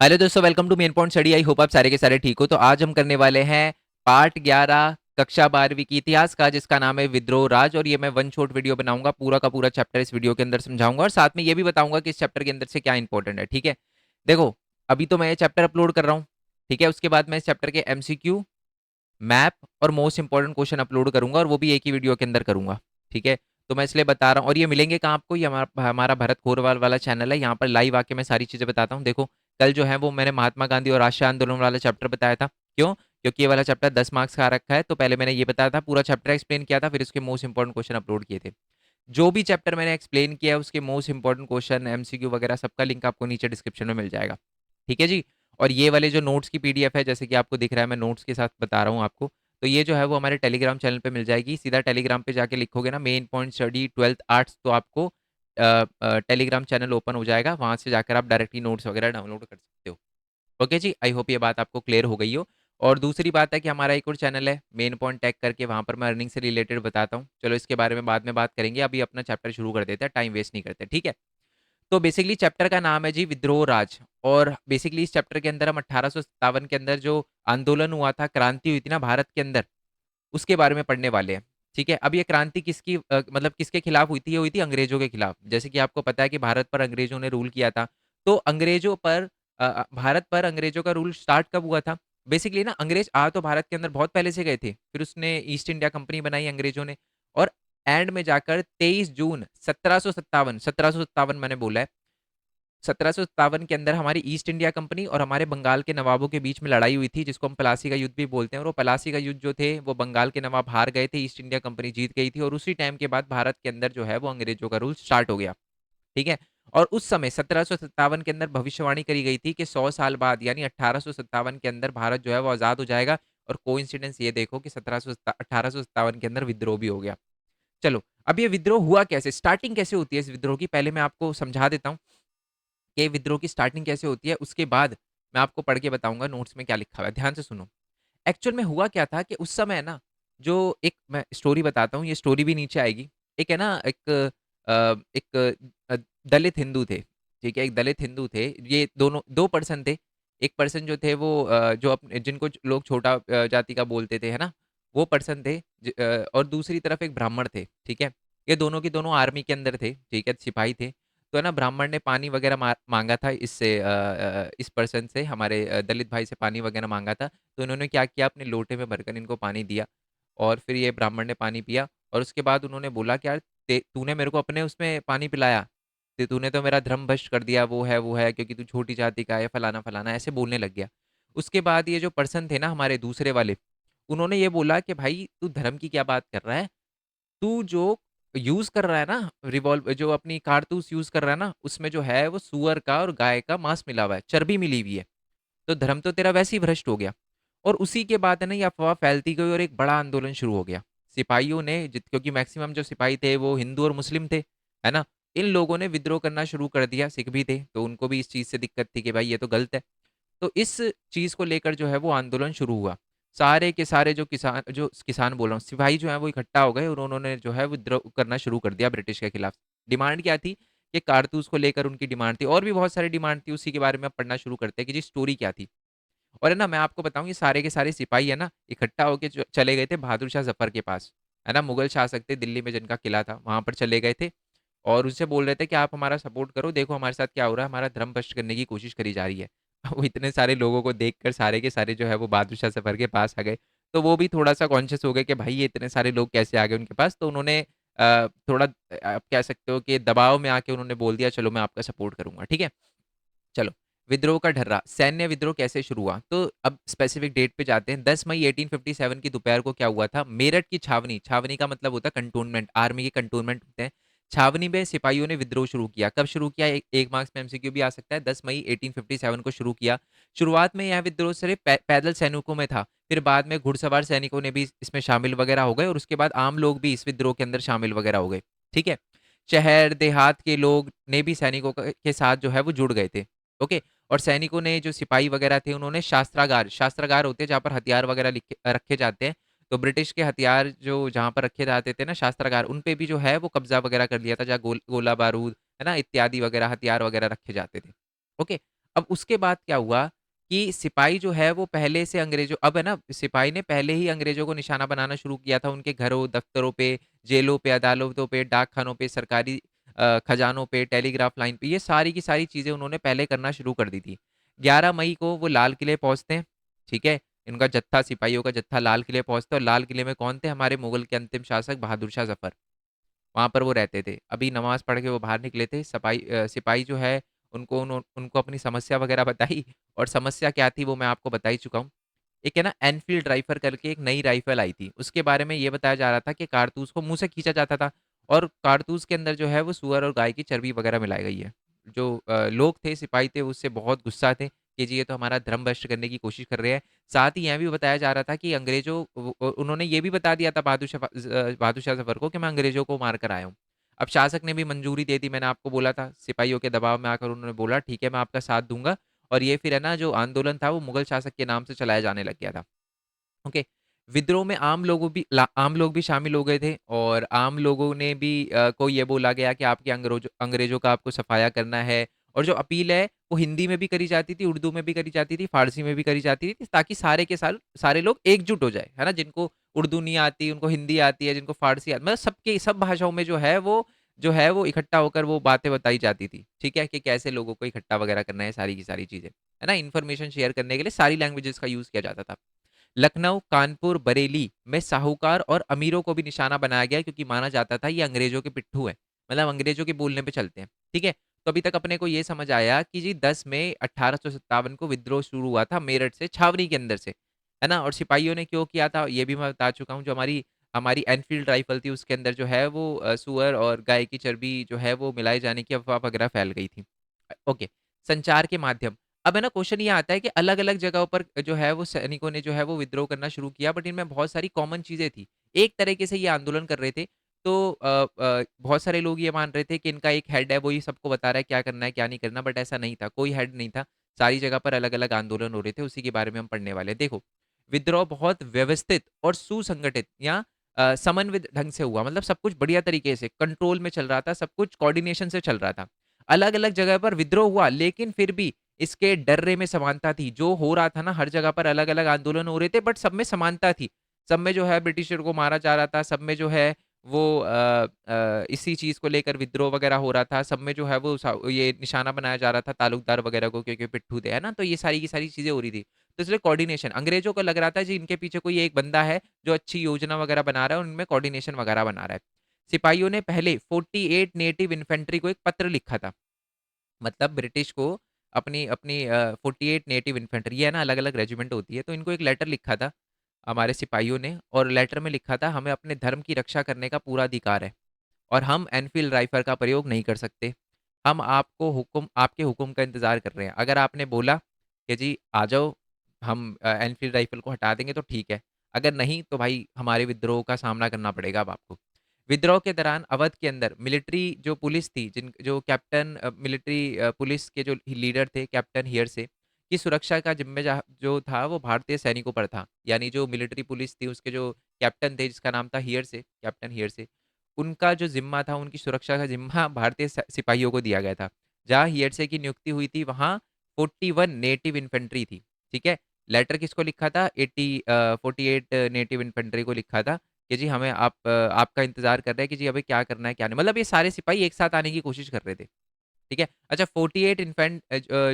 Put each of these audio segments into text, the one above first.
Hello दोस्तों, welcome to main point study. I hope आप सारे के सारे ठीक हो। तो आज हम करने वाले हैं पार्ट 11 कक्षा 12वीं की इतिहास का, जिसका नाम है विद्रोह राज। और ये मैं वन शॉट वीडियो बनाऊंगा, पूरा का पूरा चैप्टर इस वीडियो के अंदर समझाऊंगा और साथ में ये भी बताऊंगा कि इस चैप्टर के अंदर से क्या इंपॉर्टेंट है। ठीक है, देखो, अभी तो मैं ये चैप्टर अपलोड कर रहा हूँ। ठीक है, उसके बाद मैं इस चैप्टर के एमसीक्यू, मैप और मोस्ट इंपॉर्टेंट क्वेश्चन अपलोड करूंगा, और वो भी एक ही वीडियो के अंदर करूंगा। ठीक है, तो मैं इसलिए बता रहा हूँ। और ये मिलेंगे कहाँ आपको? ये हमारा हमारा भरत खोरवाल वाला चैनल है, यहाँ पर लाइव आके मैं सारी चीजें बताता हूँ। देखो, कल जो है वो मैंने महात्मा गांधी और राष्ट्रीय आंदोलन वाला चैप्टर बताया था। क्यों? क्योंकि ये वाला चैप्टर 10 मार्क्स का आ रखा है। तो पहले मैंने ये बताया था, पूरा चैप्टर एक्सप्लेन किया था, फिर उसके मोस्ट इंपॉर्टेंट क्वेश्चन अपलोड किए थे। जो भी चैप्टर मैंने एक्सप्लेन किया है उसके मोस्ट इंपॉर्टेंट क्वेश्चन, एमसीक्यू वगैरह, सबका लिंक आपको नीचे डिस्क्रिप्शन में मिल जाएगा। ठीक है जी। और ये वाले जो नोट्स की पीडीएफ है, जैसे कि आपको दिख रहा है, मैं नोट्स के साथ बता रहा हूँ आपको। तो ये जो है वो हमारे टेलीग्राम चैनल पे मिल जाएगी। सीधा टेलीग्राम पे जाके लिखोगे ना main point study 12th arts, तो आपको टेलीग्राम चैनल ओपन हो जाएगा। वहां से जाकर आप डायरेक्टली नोट्स वगैरह डाउनलोड कर सकते हो। ओके जी, आई होप ये बात आपको क्लियर हो गई हो। और दूसरी बात है कि हमारा एक और चैनल है मेन पॉइंट टैग करके, वहां पर मैं अर्निंग से रिलेटेड बताता हूँ। चलो, इसके बारे में बाद में बात करेंगे, अभी अपना चैप्टर शुरू कर देते हैं, टाइम वेस्ट नहीं करते। ठीक है, तो बेसिकली चैप्टर का नाम है जी विद्रोह राज। और बेसिकली इस चैप्टर के अंदर हम 1857 के अंदर जो आंदोलन हुआ था, क्रांति हुई थी ना भारत के अंदर, उसके बारे में पढ़ने वाले हैं। ठीक है, अब ये क्रांति किसकी मतलब किसके खिलाफ हुई थी? ये हुई थी अंग्रेजों के खिलाफ। जैसे कि आपको पता है कि भारत पर अंग्रेजों ने रूल किया था। तो अंग्रेजों पर भारत पर अंग्रेजों का रूल स्टार्ट कब हुआ था? बेसिकली ना, अंग्रेज आ तो भारत के अंदर बहुत पहले से गए थे, फिर उसने ईस्ट इंडिया कंपनी बनाई अंग्रेजों ने। और एंड में जाकर 23 जून 1757, 1757 मैंने बोला है, 1757 के अंदर हमारी ईस्ट इंडिया कंपनी और हमारे बंगाल के नवाबों के बीच में लड़ाई हुई थी, जिसको हम प्लासी का युद्ध भी बोलते हैं। और वो प्लासी का युद्ध जो थे, वो बंगाल के नवाब हार गए थे, ईस्ट इंडिया कंपनी जीत गई थी। और उसी टाइम के बाद भारत के अंदर जो है वो अंग्रेजों का रूल स्टार्ट हो गया। ठीक है, और उस समय 1757 के अंदर भविष्यवाणी करी गई थी कि 100 साल बाद, यानी 1857 के अंदर भारत जो है वो आजाद हो जाएगा। और कोइंसिडेंस ये देखो कि 1857 के अंदर विद्रोह भी हो गया। चलो, अब ये विद्रोह हुआ कैसे, स्टार्टिंग कैसे होती है इस विद्रोह की, पहले मैं आपको समझा देता हूँ कि विद्रोह की स्टार्टिंग कैसे होती है। उसके बाद मैं आपको पढ़ के बताऊंगा नोट्स में क्या लिखा हुआ है, ध्यान से सुनो। एक्चुअल में हुआ क्या था कि उस समय ना, जो एक मैं स्टोरी बताता हूँ, ये स्टोरी भी नीचे आएगी। एक है ना, एक दलित हिंदू थे। ठीक है, एक दलित हिंदू थे। ये दोनों दो पर्सन थे। एक पर्सन जो थे वो जो अपने जिनको लोग छोटा जाति का बोलते थे, है ना, वो पर्सन थे। और दूसरी तरफ एक ब्राह्मण थे। ठीक है, ये दोनों की दोनों आर्मी के अंदर थे। ठीक है, सिपाही थे। तो है ना, ब्राह्मण ने पानी वगैरह मांगा था इससे, इस पर्सन से, हमारे दलित भाई से पानी वगैरह मांगा था। तो इन्होंने क्या किया, अपने लोटे में भरकर इनको पानी दिया। और फिर ये ब्राह्मण ने पानी पिया। और उसके बाद उन्होंने बोला कि यार, तूने मेरे को अपने उसमें पानी पिलाया, तूने तो मेरा धर्म भ्रष्ट कर दिया, वो है क्योंकि तू छोटी जाति का है, फलाना फलाना, ऐसे बोलने लग गया। उसके बाद ये जो पर्सन थे ना हमारे दूसरे वाले, उन्होंने ये बोला कि भाई, तू धर्म की क्या बात कर रहा है? तू जो यूज कर रहा है ना, रिवॉल्व जो अपनी कारतूस यूज कर रहा है ना, उसमें जो है वो सुअर का और गाय का मांस मिला हुआ है, चर्बी मिली हुई है। तो धर्म तो तेरा वैसे ही भ्रष्ट हो गया। और उसी के बाद है ना, ये अफवाह फैलती गई और एक बड़ा आंदोलन शुरू हो गया। सिपाहियों ने क्योंकि मैक्सिमम जो सिपाही थे वो हिंदू और मुस्लिम थे, है ना, इन लोगों ने विद्रोह करना शुरू कर दिया। सिख भी थे, तो उनको भी इस चीज से दिक्कत थी कि भाई ये तो गलत है। तो इस चीज को लेकर जो है वो आंदोलन शुरू हुआ। सारे के सारे जो किसान बोल रहा हूँ, सिपाही जो है वो इकट्ठा हो गए और उन्होंने जो है विद्रोह करना शुरू कर दिया ब्रिटिश के खिलाफ। डिमांड क्या थी? कि कारतूस को लेकर उनकी डिमांड थी, और भी बहुत सारी डिमांड थी। उसी के बारे में अब पढ़ना शुरू करते हैं कि जी स्टोरी क्या थी। और है ना, मैं आपको बताऊं, ये सारे के सारे सिपाही है ना, इकट्ठा होकर चले गए थे बहादुर शाह जफर के पास। है ना, मुगल शासक थे दिल्ली में, जिनका किला था, वहां पर चले गए थे। और उनसे बोल रहे थे कि आप हमारा सपोर्ट करो, देखो हमारे साथ क्या हो रहा है, हमारा धर्म भ्रष्ट करने की कोशिश करी जा रही है। वो इतने सारे लोगों को देखकर सारे के सारे जो है वो बहादुर शाह जफर के पास आ गए। तो वो भी थोड़ा सा कॉन्शियस हो गए कि भाई ये इतने सारे लोग कैसे आ गए उनके पास। तो उन्होंने थोड़ा, आप कह सकते हो कि दबाव में आके उन्होंने बोल दिया, चलो मैं आपका सपोर्ट करूंगा। ठीक है, चलो। विद्रोह का ढर्रा, सैन्य विद्रोह कैसे शुरू हुआ, तो अब स्पेसिफिक डेट पे जाते हैं। 10 मई 1857 की दोपहर को क्या हुआ था, मेरठ की छावनी, छावनी का मतलब होता है कंटोनमेंट, आर्मी के कंटोनमेंट होते हैं। छावनी में सिपाहियों ने विद्रोह शुरू किया। कब शुरू किया? एक मार्क्स में एमसीक्यू भी आ सकता है। 10 मई 1857 को शुरू किया। शुरुआत में यह विद्रोह सिर्फ पैदल सैनिकों में था, फिर बाद में घुड़सवार सैनिकों ने भी इसमें शामिल वगैरह हो गए, और उसके बाद आम लोग भी इस विद्रोह के अंदर शामिल वगैरह हो गए। ठीक है, शहर देहात के लोग ने भी सैनिकों के साथ जो है वो जुड़ गए थे। ओके, और सैनिकों ने, जो सिपाही वगैरह थे, उन्होंने शास्त्रागार, शास्त्रागार होते हैं जहाँ पर हथियार वगैरह रखे जाते हैं। तो ब्रिटिश के हथियार जो जहाँ पर रखे जाते थे ना, शास्त्रागार, उन पे भी जो है वो कब्जा वगैरह कर लिया था, जहाँ गोला बारूद, है ना, इत्यादि वगैरह हथियार वगैरह रखे जाते थे। ओके, अब उसके बाद क्या हुआ कि सिपाही जो है वो पहले से अंग्रेज़ों अब है ना, सिपाही ने पहले ही अंग्रेज़ों को निशाना बनाना शुरू किया था उनके घरों, दफ्तरों पे, जेलों पे, अदालतों पे, डाकखानों पे, सरकारी खजानों पे, टेलीग्राफ लाइन पे, ये सारी की सारी चीज़ें उन्होंने पहले करना शुरू कर दी थी। 11 मई को वो लाल किले पहुँचते हैं, ठीक है? इनका जत्था, सिपाहियों का जत्था लाल किले पहुँचता है और लाल किले में कौन थे? हमारे मुगल के अंतिम शासक बहादुर शाह ज़फ़र। वहाँ पर वो रहते थे। अभी नमाज़ पढ़ के वो बाहर निकले थे। सिपाही जो है उनको अपनी समस्या वग़ैरह बताई और समस्या क्या थी वो मैं आपको बता ही चुका हूँ। एक है ना एनफ़ील्ड राइफ़ल करके एक नई राइफ़ल आई थी। उसके बारे में ये बताया जा रहा था कि कारतूस को मुँह से खींचा जाता था और कारतूस के अंदर जो है वो सूअर और गाय की चर्बी वग़ैरह मिलाई गई है। जो लोग थे, सिपाही थे, उससे बहुत गुस्सा थे कि जी ये तो हमारा धर्म भ्रष्ट करने की कोशिश कर रहे हैं। साथ ही यह भी बताया जा रहा था कि अंग्रेज़ों उन्होंने ये भी बता दिया था बहादुर शाह ज़फ़र को कि मैं अंग्रेज़ों को मार कर आया हूँ। अब शासक ने भी मंजूरी दे दी, मैंने आपको बोला था, सिपाहियों के दबाव में आकर उन्होंने बोला ठीक है मैं आपका साथ दूँगा और ये फिर है ना जो आंदोलन था वो मुगल शासक के नाम से चलाया जाने लग गया था। ओके। विद्रोह में आम लोग भी शामिल हो गए थे और आम लोगों ने भी को ये बोला गया कि आपके अंग्रेज़ों का आपको सफाया करना है और जो अपील है वो हिंदी में भी करी जाती थी, उर्दू में भी करी जाती थी, फ़ारसी में भी करी जाती थी ताकि सारे के सारे लोग एकजुट हो जाए, है ना? जिनको उर्दू नहीं आती, उनको हिंदी आती है, जिनको फ़ारसी मतलब सबके सब भाषाओं में जो है वो इकट्ठा होकर वो बातें बताई जाती थी, ठीक है? कि कैसे लोगों को इकट्ठा वगैरह करना है, सारी की सारी चीज़ें, है ना? इन्फॉर्मेशन शेयर करने के लिए सारी लैंग्वेजेज़ का यूज़ किया जाता था। लखनऊ, कानपुर, बरेली में साहूकार और अमीरों को भी निशाना बनाया गया क्योंकि माना जाता था ये अंग्रेजों के पिट्ठू हैं, मतलब अंग्रेजों के बोलने पे चलते हैं, ठीक है? तो अभी तक अपने को ये समझ आया कि जी 10 मई 1857 को विद्रोह शुरू हुआ था मेरठ से, छावनी के अंदर से, है ना? और सिपाहियों ने क्यों किया था, ये भी मैं बता चुका हूँ। जो हमारी हमारी एनफील्ड राइफल थी, उसके अंदर जो है वो सूअर और गाय की चर्बी जो है वो मिलाए जाने की अफ़वाह वगैरह फैल गई थी। ओके, संचार के माध्यम। अब है ना क्वेश्चन ये आता है कि अलग-अलग जगहों पर जो है वो सैनिकों ने जो है वो विद्रोह करना शुरू किया बट इनमें बहुत सारी कॉमन चीज़ें थी। एक तरीके से ये आंदोलन कर रहे थे तो बहुत सारे लोग ये मान रहे थे कि इनका एक हेड है, वो ही सबको बता रहा है क्या करना है, क्या नहीं करना बट ऐसा नहीं था, कोई हेड नहीं था। सारी जगह पर अलग-अलग आंदोलन हो रहे थे, उसी के बारे में हम पढ़ने वाले हैं। देखो, विद्रोह बहुत व्यवस्थित और सुसंगठित या समन्वित ढंग से हुआ, मतलब सब कुछ बढ़िया तरीके से कंट्रोल में चल रहा था, सब कुछ कोऑर्डिनेशन से चल रहा था। अलग-अलग जगह पर विद्रोह हुआ, लेकिन फिर भी इसके डर्रे में समानता थी। जो हो रहा था ना, हर जगह पर अलग-अलग आंदोलन हो रहे थे, बट सब में समानता थी। सब में जो है ब्रिटिशर को मारा जा रहा था, सब में जो है वो इसी चीज़ को लेकर विद्रोह वगैरह हो रहा था। सब में जो है वो ये निशाना बनाया जा रहा था तालुकदार वगैरह को क्योंकि पिट्ठू थे, है ना? तो ये सारी की सारी चीज़ें हो रही थी। तो इसलिए कोऑर्डिनेशन अंग्रेज़ों को लग रहा था जी इनके पीछे कोई एक बंदा है, जो अच्छी योजना वगैरह बना रहा है और उनमें कोऑर्डिनेशन वगैरह बना रहा है। सिपाहियों ने पहले 48 नेटिव इन्फेंट्री को एक पत्र लिखा था। मतलब ब्रिटिश को अपनी अपनी 48 नेटिव इन्फेंट्री, ये है ना अलग-अलग रेजिमेंट होती है, तो इनको एक लेटर लिखा था हमारे सिपाहियों ने और लेटर में लिखा था हमें अपने धर्म की रक्षा करने का पूरा अधिकार है और हम एनफील्ड राइफल का प्रयोग नहीं कर सकते। हम आपके हुक्म का इंतज़ार कर रहे हैं। अगर आपने बोला कि जी आ जाओ, हम एनफील्ड राइफल को हटा देंगे तो ठीक है। अगर नहीं तो भाई हमारे विद्रोह का सामना करना पड़ेगा अब आपको। विद्रोह के दौरान अवध के अंदर मिलिट्री जो पुलिस थी, जिन जो कैप्टन मिलिट्री पुलिस के जो लीडर थे कैप्टन हियरसे की सुरक्षा का जो था वो भारतीय सैनिकों पर था। यानी जो मिलिट्री पुलिस थी उसके जो कैप्टन थे जिसका नाम था हियरसे, कैप्टन हियरसे, उनका जो ज़िम्मा था, उनकी सुरक्षा का ज़िम्मा भारतीय सिपाहियों को दिया गया था। जहाँ हियरसे की नियुक्ति हुई थी वहाँ 41 नेटिव इन्फेंट्री थी, ठीक है? लेटर किसको लिखा था? 48 नेटिव इन्फेंट्री को लिखा था कि जी हमें आपका इंतज़ार कर रहे हैं कि जी अभी क्या करना है, क्या नहीं। मतलब ये सारे सिपाही एक साथ आने की कोशिश कर रहे थे, ठीक है? अच्छा 48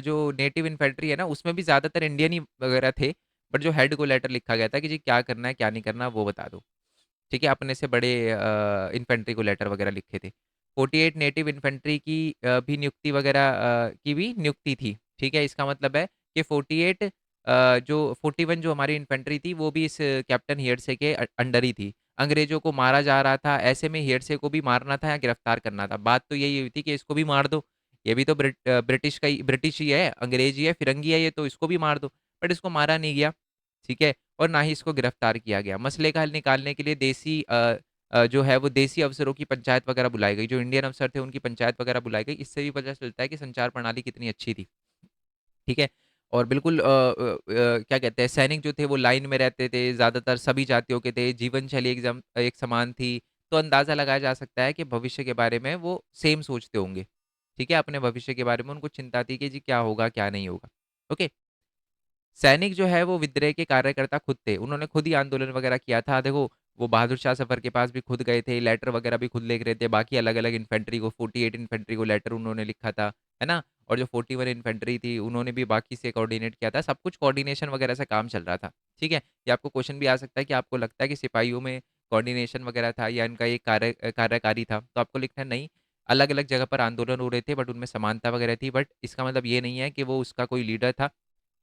जो नेटिव इन्फेंट्री है ना, उसमें भी ज़्यादातर इंडियन ही वगैरह थे, बट जो हेड को लेटर लिखा गया था कि जी क्या करना है, क्या नहीं करना, वो बता दो। ठीक है? अपने से बड़े इन्फेंट्री को लेटर वगैरह लिखे थे। 48 नेटिव इन्फेंट्री की भी नियुक्ति वगैरह की भी नियुक्ति थी, ठीक है? इसका मतलब है कि 48 जो 41 जो हमारी इन्फेंट्री थी, वो भी इस कैप्टन हियरसे के अंडर ही थी। अंग्रेज़ों को मारा जा रहा था, ऐसे में हियरसे को भी मारना था या गिरफ्तार करना था। बात तो यही हुई थी कि इसको भी मार दो, ये भी तो ब्रिटिश ही है, अंग्रेज़ ही है, फिरंगी है ये, तो इसको भी मार दो। बट इसको मारा नहीं गया, ठीक है? और ना ही इसको गिरफ्तार किया गया। मसले का हल निकालने के लिए जो है वो देसी अफ़सरों की पंचायत वगैरह बुलाई गई। जो इंडियन अफ़सर थे उनकी पंचायत वगैरह बुलाई गई। इससे भी पता चलता है कि संचार प्रणाली कितनी अच्छी थी, ठीक है? और बिल्कुल क्या कहते हैं सैनिक जो थे वो लाइन में रहते थे, ज़्यादातर सभी जातियों के थे, जीवन शैली एक समान थी। तो अंदाज़ा लगाया जा सकता है कि भविष्य के बारे में वो सेम सोचते होंगे। ठीक है, अपने भविष्य के बारे में उनको चिंता थी कि जी क्या होगा, क्या नहीं होगा। ओके। सैनिक जो है वो विद्रोह के कार्यकर्ता खुद थे। उन्होंने खुद ही आंदोलन वगैरह किया था। देखो, वो बहादुर शाह ज़फ़र के पास भी खुद गए थे, लेटर वगैरह भी खुद लिख रहे थे। बाकी अलग-अलग इन्फेंट्री को 48 इन्फेंट्री को लेटर उन्होंने लिखा था, है ना? और जो 41 इन्फेंट्री थी, उन्होंने भी बाकी से कोऑर्डिनेट किया था। सब कुछ कोऑर्डिनेशन वगैरह से काम चल रहा था, ठीक है? ये आपको क्वेश्चन भी आ सकता है कि आपको लगता है कि सिपाहियों में कोऑर्डिनेशन वगैरह था या इनका ये कार्यकारी था? तो आपको लिखना है नहीं, अलग-अलग जगह पर आंदोलन हो रहे थे बट उनमें समानता वगैरह थी। बट इसका मतलब ये नहीं है कि वो उसका कोई लीडर था।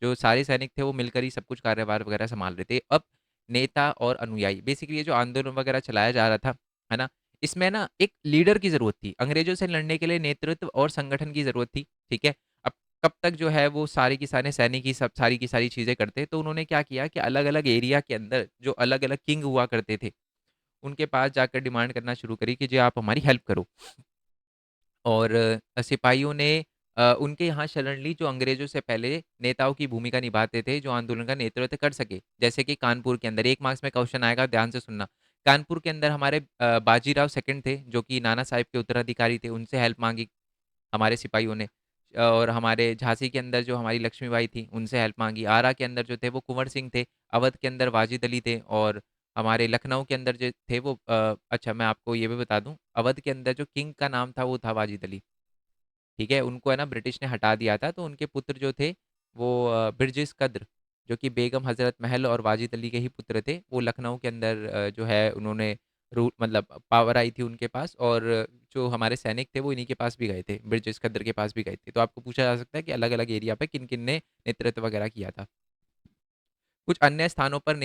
जो सारे सैनिक थे वो मिलकर ही सब कुछ कार्यभार वगैरह संभाल रहे थे। अब नेता और अनुयायी, बेसिकली ये जो आंदोलन वगैरह चलाया जा रहा था, है ना? इसमें ना एक लीडर की ज़रूरत थी। अंग्रेज़ों से लड़ने के लिए नेतृत्व और संगठन की ज़रूरत थी, ठीक है? अब कब तक जो है वो सारे के सारे सैनिक ही सब सारी की सारी चीज़ें करते, तो उन्होंने क्या किया कि अलग-अलग एरिया के अंदर जो अलग-अलग किंग हुआ करते थे, उनके पास जाकर डिमांड करना शुरू करी कि जी आप हमारी हेल्प करो। और सिपाहियों ने उनके यहाँ शरण ली जो अंग्रेज़ों से पहले नेताओं की भूमिका निभाते थे, जो आंदोलन का नेतृत्व कर सके। जैसे कि कानपुर के अंदर 1 मार्क्स में क्वेश्चन आएगा, ध्यान से सुनना। कानपुर के अंदर हमारे बाजीराव सेकंड थे, जो कि नाना साहिब के उत्तराधिकारी थे, उनसे हेल्प माँगी हमारे सिपाहियों ने। और हमारे झांसी के अंदर जो हमारी लक्ष्मीबाई थी, उनसे हेल्प माँगी। आरा के अंदर जो थे वो कुँवर सिंह थे, अवध के अंदर वाजिद अली थे और हमारे लखनऊ के अंदर जो थे वो अच्छा मैं आपको ये भी बता दूँ, अवध के अंदर जो किंग का नाम था वो था वाजिद अली। ठीक है? उनको है ना ब्रिटिश ने हटा दिया था, तो उनके पुत्र जो थे वो बिरजिस कद्र, जो कि बेगम हज़रत महल और वाजिद अली के ही पुत्र थे, वो लखनऊ के अंदर जो है उन्होंने रू मतलब पावर आई थी उनके पास और जो हमारे सैनिक थे वो इन्हीं के पास भी गए थे, बिरजिस कद्र के पास भी गए थे। तो आपको पूछा जा सकता है कि अलग-अलग एरिया पे किन-किन ने नेतृत्व वगैरह किया था। कुछ अन्य स्थानों पर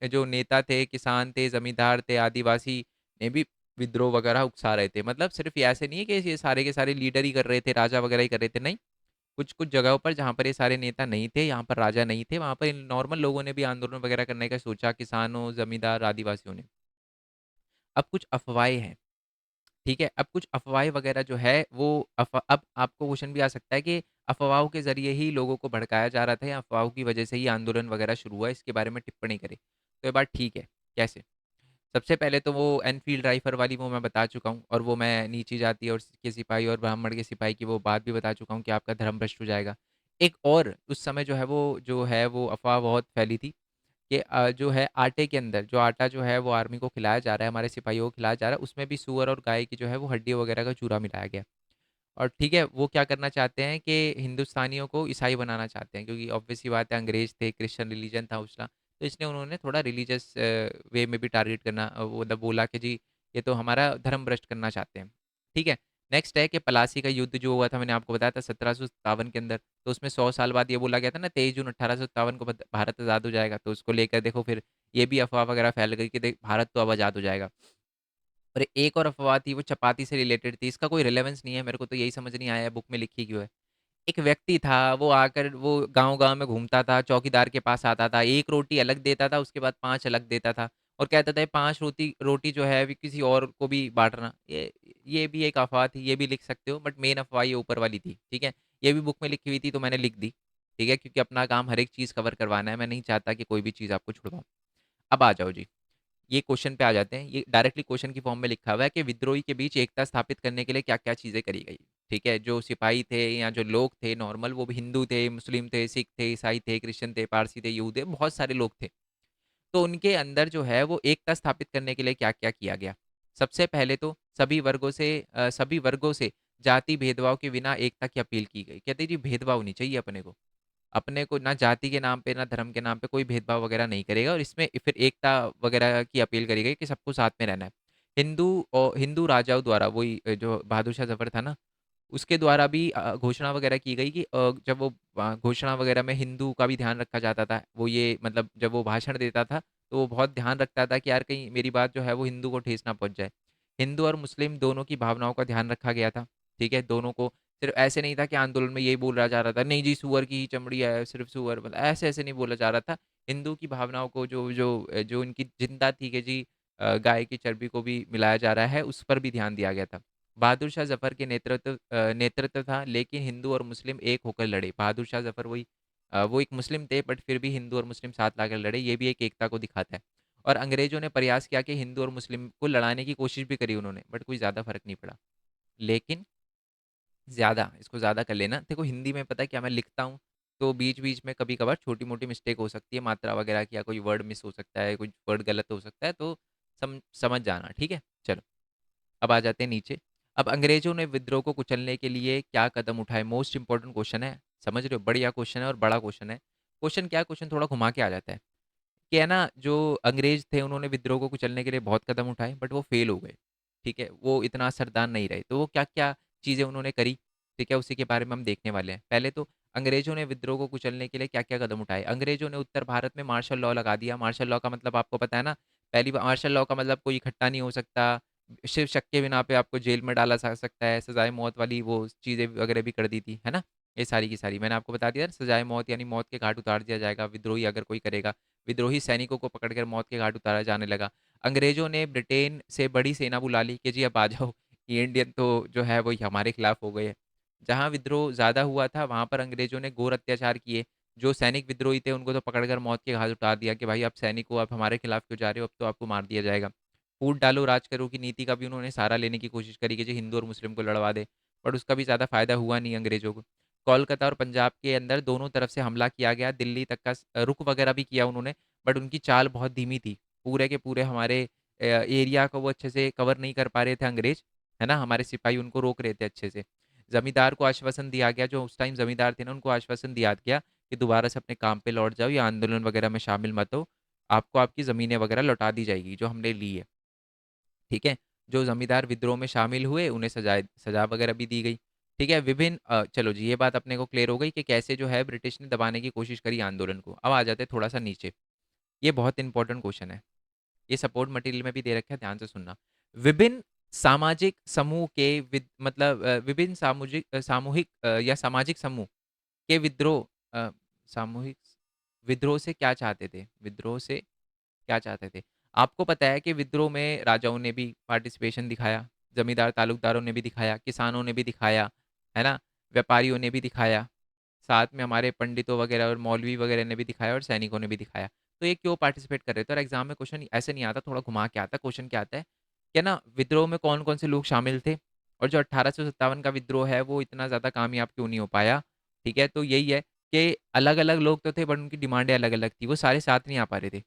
जो नेता थे, किसान थे, ज़मींदार थे, आदिवासी ने भी विद्रोह वगैरह उकसा रहे थे। मतलब सिर्फ़ ये ऐसे नहीं है कि ये सारे के सारे लीडर ही कर रहे थे, राजा वगैरह ही कर रहे थे, नहीं। कुछ-कुछ जगहों पर जहाँ पर ये सारे नेता नहीं थे, यहाँ पर राजा नहीं थे, वहाँ पर इन नॉर्मल लोगों ने भी आंदोलन वगैरह करने का सोचा, किसानों, ज़मींदार, आदिवासियों ने। अब कुछ अफ़वाहें हैं, ठीक है? अब कुछ अफ़वाहें वगैरह जो है वो अब आपको क्वेश्चन भी आ सकता है कि अफ़वाहों के ज़रिए ही लोगों को भड़काया जा रहा था या अफ़वाहों की वजह से ही आंदोलन वगैरह शुरू हुआ, इसके बारे में टिप्पणी करें। तो ये बात ठीक है, कैसे? सबसे पहले तो वो एनफ़ील्ड राइफ़ल वाली वो मैं बता चुका हूँ और वो मैं नीची जाति और के सिपाही और ब्राह्मण के सिपाही की वो बात भी बता चुका हूँ कि आपका धर्म भ्रष्ट हो जाएगा। एक और उस समय जो है वो अफ़वाह बहुत फैली थी कि जो है आटे के अंदर जो आटा जो है वो आर्मी को खिलाया जा रहा है, हमारे सिपाहियों को खिलाया जा रहा है, उसमें भी सूअर और गाय की जो है वो हड्डियों वगैरह का चूरा मिलाया गया। और ठीक है, वो क्या करना चाहते हैं कि हिंदुस्तानियों को ईसाई बनाना चाहते हैं क्योंकि ऑब्वियस सी बात है अंग्रेज़ थे, क्रिश्चियन रिलीजन था उसका। तो इसलिए उन्होंने थोड़ा रिलीजियस वे में भी टारगेट करना वो मतलब बोला कि जी ये तो हमारा धर्म भ्रष्ट करना चाहते हैं। ठीक है? नेक्स्ट है कि पलासी का युद्ध जो हुआ था मैंने आपको बताया था 1757 के अंदर, तो उसमें 100 साल बाद ये बोला गया था ना 23 जून 1857 को भारत आज़ाद हो जाएगा। तो उसको लेकर देखो फिर ये भी अफ़वाह वगैरह फैल गई कि देख भारत तो अब आज़ाद हो जाएगा। और एक और अफ़वाह थी वो चपाती से रिलेटेड थी, इसका कोई रिलेवेंस नहीं है, मेरे को तो यही समझ नहीं आया बुक में लिखी क्यों है। एक व्यक्ति था, वो आकर वो गाँव-गाँव में घूमता था, चौकीदार के पास आता था, 1 रोटी अलग देता था, उसके बाद 5 अलग देता था और कहता था ये 5 रोटी रोटी जो है अभी किसी और को भी बाँटना। ये भी एक अफ़वाह थी, ये भी लिख सकते हो बट मेन अफ़वाह ये ऊपर वाली थी, ठीक है? ये भी बुक में लिखी हुई थी तो मैंने लिख दी, ठीक है? क्योंकि अपना काम हर एक चीज़ कवर करवाना है, मैं नहीं चाहता कि कोई भी चीज़ आपको छुड़वाऊँ। अब आ जाओ जी। ये क्वेश्चन पे आ जाते हैं। ये डायरेक्टली क्वेश्चन की फॉर्म में लिखा हुआ है कि विद्रोही के बीच एकता स्थापित करने के लिए क्या-क्या चीज़ें करी गई। ठीक है? जो सिपाही थे या जो लोग थे नॉर्मल वो भी हिंदू थे, मुस्लिम थे, सिख थे, ईसाई थे, क्रिश्चियन थे, पारसी थे, यहूदी थे, बहुत सारे लोग थे। तो उनके अंदर जो है वो एकता स्थापित करने के लिए क्या-क्या किया गया। सबसे पहले तो सभी वर्गों से जाति भेदभाव के बिना एकता की अपील की गई। कहते जी भेदभाव नहीं चाहिए अपने को। अपने को ना जाति के नाम पे, ना धर्म के नाम पे कोई भेदभाव वगैरह नहीं करेगा और इसमें फिर एकता वगैरह की अपील करी गई कि सबको साथ में रहना है। हिंदू राजाओं द्वारा वही जो बहादुर शाह ज़फ़र था ना, उसके द्वारा भी घोषणा वगैरह की गई कि जब वो घोषणा वगैरह में हिंदू का भी ध्यान रखा जाता था। वो ये मतलब जब वो भाषण देता था, तो वो बहुत ध्यान रखता था कि यार कहीं मेरी बात जो है वो हिंदू को ठेस ना पहुँच जाए। हिंदू और मुस्लिम दोनों की भावनाओं का ध्यान रखा गया था, ठीक है? दोनों को सिर्फ़ ऐसे नहीं था कि आंदोलन में यही बोला जा रहा था, नहीं जी सूअर की ही चमड़ी है, सिर्फ़ सूअर मतलब ऐसे-ऐसे नहीं बोला जा रहा था। हिंदू की भावनाओं को जो उनकी चिंता थी कि जी गाय की चर्बी को भी मिलाया जा रहा है, उस पर भी ध्यान दिया गया था। बहादुर शाह ज़फ़र के नेतृत्व था लेकिन हिंदू और मुस्लिम एक होकर लड़े। बहादुर शाह ज़फ़र वो एक मुस्लिम थे बट फिर भी हिंदू और मुस्लिम साथ लाकर लड़े, ये भी एक एकता को दिखाता है। और अंग्रेज़ों ने प्रयास किया कि हिंदू और मुस्लिम को लड़ाने की कोशिश भी करी उन्होंने, बट कोई ज़्यादा फ़र्क नहीं पड़ा। लेकिन ज़्यादा, इसको ज़्यादा कर लेना। देखो हिंदी में पता है क्या मैं लिखता हूँ, तो बीच-बीच में कभी-कभार छोटी-मोटी मिस्टेक हो सकती है, मात्रा वगैरह की या कोई वर्ड मिस हो सकता है, कोई वर्ड गलत हो सकता है, तो समझ जाना, ठीक है? चलो, अब आ जाते हैं नीचे। अब अंग्रेज़ों ने विद्रोह को कुचलने के लिए क्या कदम उठाए? मोस्ट इम्पोर्टेंट क्वेश्चन है, समझ रहे हो? बढ़िया क्वेश्चन है और बड़ा क्वेश्चन है। क्वेश्चन क्या है? क्वेश्चन थोड़ा घुमा के आ जाता है, कि है ना, जो अंग्रेज़ थे उन्होंने विद्रोह को कुचलने के लिए बहुत कदम उठाए, बट वो फेल हो गए, ठीक है? वो इतना असरदार नहीं रहे। तो वो क्या-क्या चीज़ें उन्होंने करी, ठीक है? उसी के बारे में हम देखने वाले हैं। पहले तो अंग्रेज़ों ने विद्रोह को कुचलने के लिए क्या-क्या कदम उठाए? अंग्रेज़ों ने उत्तर भारत में मार्शल लॉ लगा दिया। मार्शल लॉ का मतलब आपको पता है ना? पहली बार मार्शल लॉ का मतलब कोई इकट्ठा नहीं हो सकता, सिर्फ़ शक के बिना पे आपको जेल में डाला जा सकता है, सज़ाए मौत वाली वो चीज़ें वगैरह भी कर दी थी, है ना? ये सारी की सारी। मैंने आपको बता दिया ना, सज़ाए मौत यानी मौत के घाट उतार दिया जाएगा, विद्रोही अगर कोई करेगा। विद्रोही सैनिकों को पकड़कर मौत के घाट उतारा जाने लगा। अंग्रेज़ों ने ब्रिटेन से बड़ी सेना बुला ली कि जी अब आ जाओ, ये इंडियन तो जो है वो हमारे खिलाफ हो गए हैं। जहाँ विद्रोह ज़्यादा हुआ था वहाँ पर अंग्रेज़ों ने घोर अत्याचार किए। जो सैनिक विद्रोही थे उनको तो पकड़कर मौत के घाट उतार दिया कि भाई आप सैनिक हो, आप हमारे खिलाफ क्यों जा रहे हो, अब तो आपको मार दिया जाएगा। फूट डालो राज करो की नीति का भी उन्होंने सहारा लेने की कोशिश करी कि जी हिंदू और मुस्लिम को लड़वा दें, बट उसका भी ज़्यादा फ़ायदा हुआ नहीं अंग्रेज़ों को। कोलकाता और पंजाब के अंदर दोनों तरफ से हमला किया गया, दिल्ली तक का रुख वगैरह भी किया उन्होंने, बट उनकी चाल बहुत धीमी थी। पूरे के पूरे हमारे एरिया को वो अच्छे से कवर नहीं कर पा रहे थे अंग्रेज़, है ना? हमारे सिपाही उनको रोक रहे थे अच्छे से। ज़मींदार को आश्वासन दिया गया, जो उस टाइम ज़मींदार थे ना, उनको आश्वासन दिया गया कि दोबारा से अपने काम पे लौट जाओ या आंदोलन वगैरह में शामिल मत हो, आपको आपकी ज़मीनें वगैरह लौटा दी जाएगी, जो हमने ली है। ठीक है? जो ज़मींदार विद्रोह में शामिल हुए, उन्हें सज़ा वगैरह भी दी गई। ठीक है? चलो जी, ये बात अपने को क्लियर हो गई कि कैसे जो है ब्रिटिश ने दबाने की कोशिश करी आंदोलन को। अब आ जाते हैं थोड़ा-सा नीचे। ये बहुत इंपॉर्टेंट क्वेश्चन है। ये सपोर्ट मटेरियल में भी दे रखा है, ध्यान से सुनना। विभिन्न सामाजिक समूह के विभिन्न सामूहिक या सामाजिक समूह के सामूहिक विद्रोह से क्या चाहते थे? विद्रोह से क्या चाहते थे? आपको पता है कि विद्रोह में राजाओं ने भी पार्टिसिपेशन दिखाया, ज़मींदार तालुकदारों ने भी दिखाया, किसानों ने भी दिखाया, है ना? व्यापारियों ने भी दिखाया, साथ में हमारे पंडितों वगैरह और मौलवी वगैरह ने भी दिखाया और सैनिकों ने भी दिखाया। तो ये क्यों पार्टिसिपेट कर रहे थे? और एग्ज़ाम में क्वेश्चन ऐसे नहीं आता, थोड़ा घुमा के आता है। क्वेश्चन क्या आता है कि ना, विद्रोह में कौन-कौन से लोग शामिल थे? और जो 1857 का विद्रोह है, वो इतना ज़्यादा कामयाब क्यों नहीं हो पाया? ठीक है? तो यही है कि अलग-अलग लोग तो थे, बट उनकी डिमांडें अलग-अलग थी। वो सारे साथ नहीं आ पा रहे थे।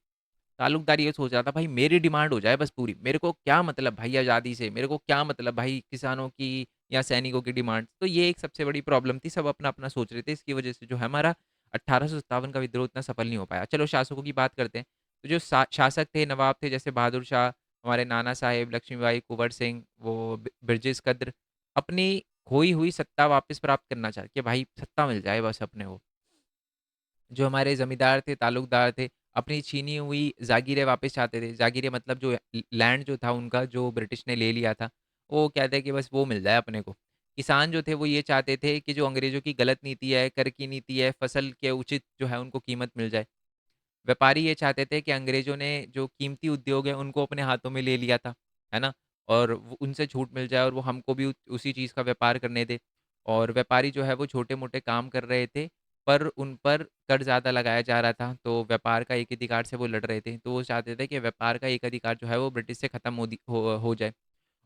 ताल्लुकदार ये सोच रहा था भाई मेरी डिमांड हो जाए बस पूरी। मेरे को क्या मतलब भाई आज़ादी से, मेरे को क्या मतलब भाई किसानों की या सैनिकों की डिमांड। तो ये एक सबसे बड़ी प्रॉब्लम थी, सब अपना-अपना सोच रहे थे। इसकी वजह से जो है हमारा 1857 का विद्रोह इतना सफल नहीं हो पाया। चलो शासकों की बात करते हैं। तो जो शासक थे, नवाब थे, जैसे बहादुर शाह, हमारे नाना साहेब, लक्ष्मीबाई, कुँवर सिंह, वो ब्रिजेश कद्र, अपनी खोई हुई सत्ता वापस प्राप्त करना चाह कि भाई सत्ता मिल जाए बस अपने को। जो हमारे ज़मींदार थे, ताल्लुकदार थे, अपनी छीनी हुई जागीरें वापस चाहते थे। जागीरें मतलब जो लैंड जो था उनका, जो ब्रिटिश ने ले लिया था, वो कहते हैं कि बस वो मिल जाए अपने को। किसान जो थे वो ये चाहते थे कि जो अंग्रेज़ों की गलत नीति है, कर की नीति है, फसल के उचित जो है उनको कीमत मिल जाए। व्यापारी ये चाहते थे कि अंग्रेज़ों ने जो कीमती उद्योग है उनको अपने हाथों में ले लिया था, है ना? और वो उनसे छूट मिल जाए और वो हमको भी उसी चीज़ का व्यापार करने दें। और व्यापारी जो है वो छोटे-मोटे काम कर रहे थे, पर उन पर कर ज़्यादा लगाया जा रहा था, तो व्यापार का एक अधिकार से वो लड़ रहे थे। तो वो चाहते थे कि व्यापार का एक अधिकार जो है वो ब्रिटिश से खत्म हो जाए।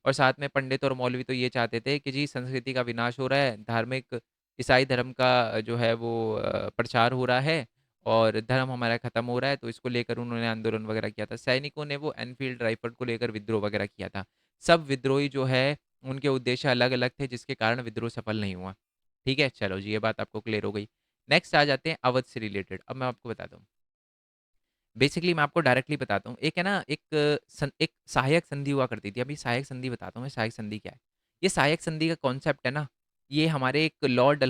और साथ में पंडित और मौलवी तो ये चाहते थे कि जी संस्कृति का विनाश हो रहा है, धार्मिक ईसाई धर्म का जो है वो प्रचार हो रहा है और धर्म हमारा खत्म हो रहा है, तो इसको लेकर उन्होंने आंदोलन वगैरह किया था। सैनिकों ने वो एनफील्ड राइफल को लेकर विद्रोह वगैरह किया था। सब विद्रोही जो है उनके उद्देश्य अलग-अलग थे, जिसके कारण विद्रोह सफल नहीं हुआ। ठीक है? चलो जी, ये बात आपको क्लियर हो गई। नेक्स्ट आ जाते हैं अवध से रिलेटेड। अब मैं आपको बताता हूँ। बेसिकली मैं आपको डायरेक्टली बताता हूँ। एक है ना, एक सहायक संधि हुआ करती थी। अभी सहायक संधि बताता हूँ मैं, सहायक संधि क्या है? ये सहायक संधि का कॉन्सेप्ट है ना, ये हमारे एक लॉर्ड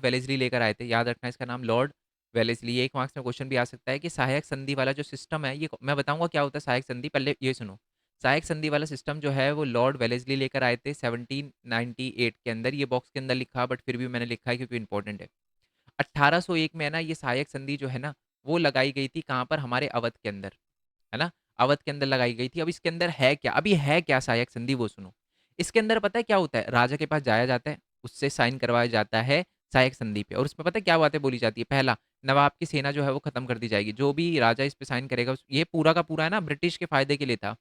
वेलेस्ली लेकर आए थे। याद रखना इसका नाम लॉर्ड वेलेस्ली। ये 1 मार्क्स में क्वेश्चन भी आ सकता है कि सहायक संधि वाला जो सिस्टम है, ये मैं बताऊँगा क्या होता है सहायक संधि, पहले ये सुनो। सहायक संधि वाला सिस्टम जो है वो लॉर्ड वेलेस्ली लेकर आए थे 1798 के अंदर। ये बॉक्स के अंदर लिखा, बट फिर भी मैंने लिखा है क्योंकि इम्पोर्टेंट है। 1801 में है ना, ये सहायक संधि जो है ना, वो लगाई गई थी कहाँ पर? हमारे अवध के अंदर, है ना? अवध के अंदर लगाई गई थी। अब इसके अंदर है क्या? अभी है क्या सहायक संधि वो सुनो। इसके अंदर पता है क्या होता है? राजा के पास जाया जाता है, उससे साइन करवाया जाता है सहायक संधि पे, और उसमें पता है क्या बातें बोली जाती है? पहला, नवाब की सेना जो है वो खत्म कर दी जाएगी। जो भी राजा इस पे साइन करेगा ये पूरा का पूरा है ना ब्रिटिश के फ़ायदे के लिए था।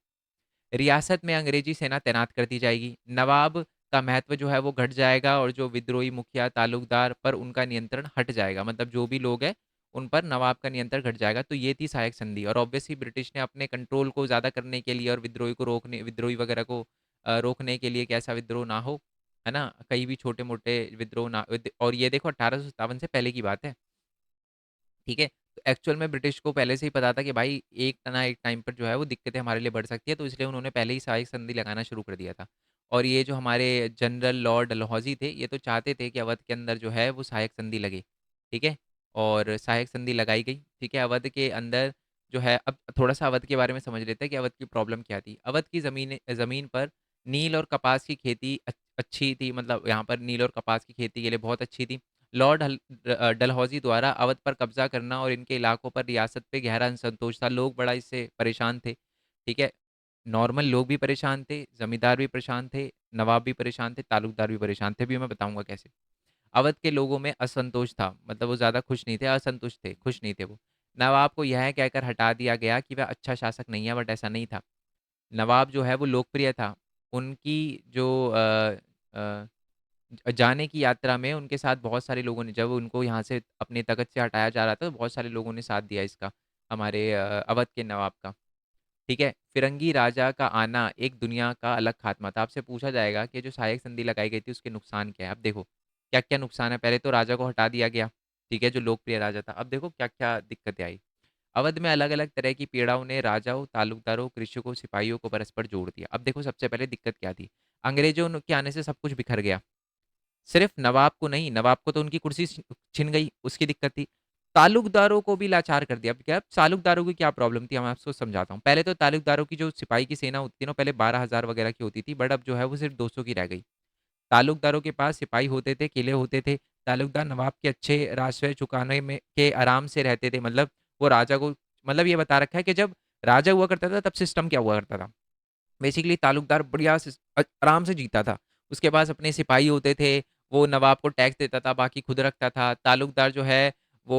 रियासत में अंग्रेजी सेना तैनात कर दी जाएगी। नवाब का महत्व जो है वो घट जाएगा और जो विद्रोही मुखिया तालुकदार पर उनका नियंत्रण हट जाएगा, मतलब जो भी लोग हैं उन पर नवाब का नियंत्रण घट जाएगा। तो ये थी सहायक संधि, और ऑब्वियसली ब्रिटिश ने अपने कंट्रोल को ज़्यादा करने के लिए और विद्रोही को रोकने, विद्रोही वगैरह को रोकने के लिए कि ऐसा विद्रोह ना हो, है ना, कहीं भी छोटे मोटे विद्रोह ना, और ये देखो 1857 से पहले की बात है, ठीक है। तो एक्चुअल में ब्रिटिश को पहले से ही पता था कि भाई एक ना एक टाइम पर जो है वो दिक्कतें हमारे लिए बढ़ सकती है, तो इसलिए उन्होंने पहले ही सहायक संधि लगाना शुरू कर दिया था। और ये जो हमारे जनरल लॉर्ड डलहौजी थे, ये तो चाहते थे कि अवध के अंदर जो है वो सहायक संधि लगे, ठीक है। और सहायक संधि लगाई गई, ठीक है। अवध के अंदर जो है, अब थोड़ा सा अवध के बारे में समझ लेते हैं कि अवध की प्रॉब्लम क्या थी। अवध की ज़मीन पर नील और कपास की खेती अच्छी थी, मतलब यहाँ पर नील और कपास की खेती के लिए बहुत अच्छी थी। लॉर्ड डलहौजी द्वारा अवध पर कब्जा करना और इनके इलाकों पर रियासत पे गहरा असंतोष था। लोग बड़ा इससे परेशान थे, ठीक है। नॉर्मल लोग भी परेशान थे, जमींदार भी परेशान थे, नवाब भी परेशान थे, तालुकदार भी परेशान थे, भी मैं बताऊंगा कैसे। अवध के लोगों में असंतोष था, मतलब वो ज़्यादा खुश नहीं थे, असंतुष्ट थे, खुश नहीं थे वो। नवाब को यह कहकर हटा दिया गया कि वह अच्छा शासक नहीं है, बट ऐसा नहीं था। नवाब जो है वो लोकप्रिय था। उनकी जो अ, जाने की यात्रा में उनके साथ बहुत सारे लोगों ने, जब उनको यहाँ से अपने तख़्त से हटाया जा रहा था, तो बहुत सारे लोगों ने साथ दिया इसका, हमारे अवध के नवाब का, ठीक है। फिरंगी राजा का आना एक दुनिया का अलग खात्मा था। आपसे पूछा जाएगा कि जो सहायक संधि लगाई गई थी उसके नुकसान क्या है। अब देखो क्या क्या नुकसान है। पहले तो राजा को हटा दिया गया, ठीक है, जो लोकप्रिय राजा था। अब देखो क्या क्या दिक्कतें आई। अवध में अलग अलग तरह की पीड़ाओं ने राजाओं, तालुकदारों, कृषकों, सिपाहियों को परस्पर जोड़ दिया। अब देखो सबसे पहले दिक्कत क्या थी। अंग्रेजों के आने से सब कुछ बिखर गया। सिर्फ नवाब को नहीं, नवाब को तो उनकी कुर्सी छिन गई, उसकी दिक्कत थी। तालुकदारों को भी लाचार कर दिया। अब क्या, तालुकदारों की क्या प्रॉब्लम थी, मैं आपको समझाता हूँ। पहले तो तालुकदारों की जो सिपाही की सेना होती थी ना, पहले 12,000 वगैरह की होती थी, बट अब जो है वो सिर्फ 200 की रह गई। तालुकदारों के पास सिपाही होते थे, किले होते थे। तालुकदार नवाब के अच्छे राजस्व चुकाने में के आराम से रहते थे, मतलब वो राजा को, मतलब ये बता रखा है कि जब राजा हुआ करता था तब सिस्टम क्या हुआ करता था। बेसिकली तालुकदार बढ़िया आराम से जीता था। उसके पास अपने सिपाही होते थे, वो नवाब को टैक्स देता था, बाकी खुद रखता था। तालुकदार जो है वो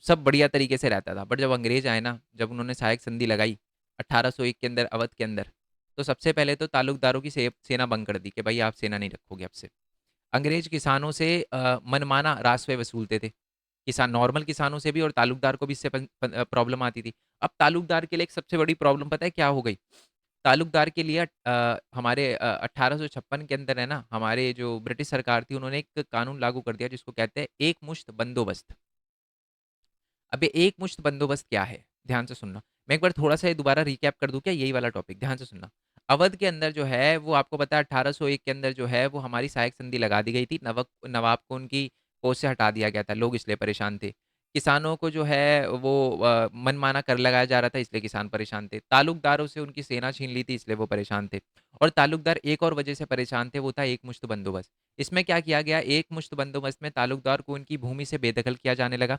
सब बढ़िया तरीके से रहता था। बट जब अंग्रेज आए ना, जब उन्होंने सहायक संधि लगाई 1801 के अंदर अवध के अंदर, तो सबसे पहले तो तालुकदारों की सेना बंद कर दी कि भाई आप सेना नहीं रखोगे अब से। अंग्रेज किसानों से मनमाना राजस्व वसूलते थे, किसान, नॉर्मल किसानों से भी, और तालुकदार को भी इससे प्रॉब्लम आती थी। अब तालुकदार के लिए एक सबसे बड़ी प्रॉब्लम पता है क्या हो गई। तालुकदार के लिए हमारे 1856 के अंदर है ना, हमारे जो ब्रिटिश सरकार थी उन्होंने एक कानून लागू कर दिया जिसको कहते हैं एक मुश्त बंदोबस्त। अब ये एक मुश्त बंदोबस्त क्या है, ध्यान से सुनना। मैं एक बार थोड़ा सा ये दोबारा रिकैप कर दूं क्या, यही वाला टॉपिक ध्यान से सुनना। अवध के अंदर जो है वो आपको पता है 1801 के अंदर जो है वो हमारी सहायक संधि लगा दी गई थी। नवाब को उनकी पोस्ट से हटा दिया गया था, लोग इसलिए परेशान थे। किसानों को जो है वो मनमाना कर लगाया जा रहा था, इसलिए किसान परेशान थे। तालुकदारों से उनकी सेना छीन ली थी, इसलिए वो परेशान थे। और तालुकदार एक और वजह से परेशान थे, वो था एक मुश्त बंदोबस्त। इसमें क्या किया गया, एक मुश्त बंदोबस्त में तालुकदार को उनकी भूमि से बेदखल किया जाने लगा।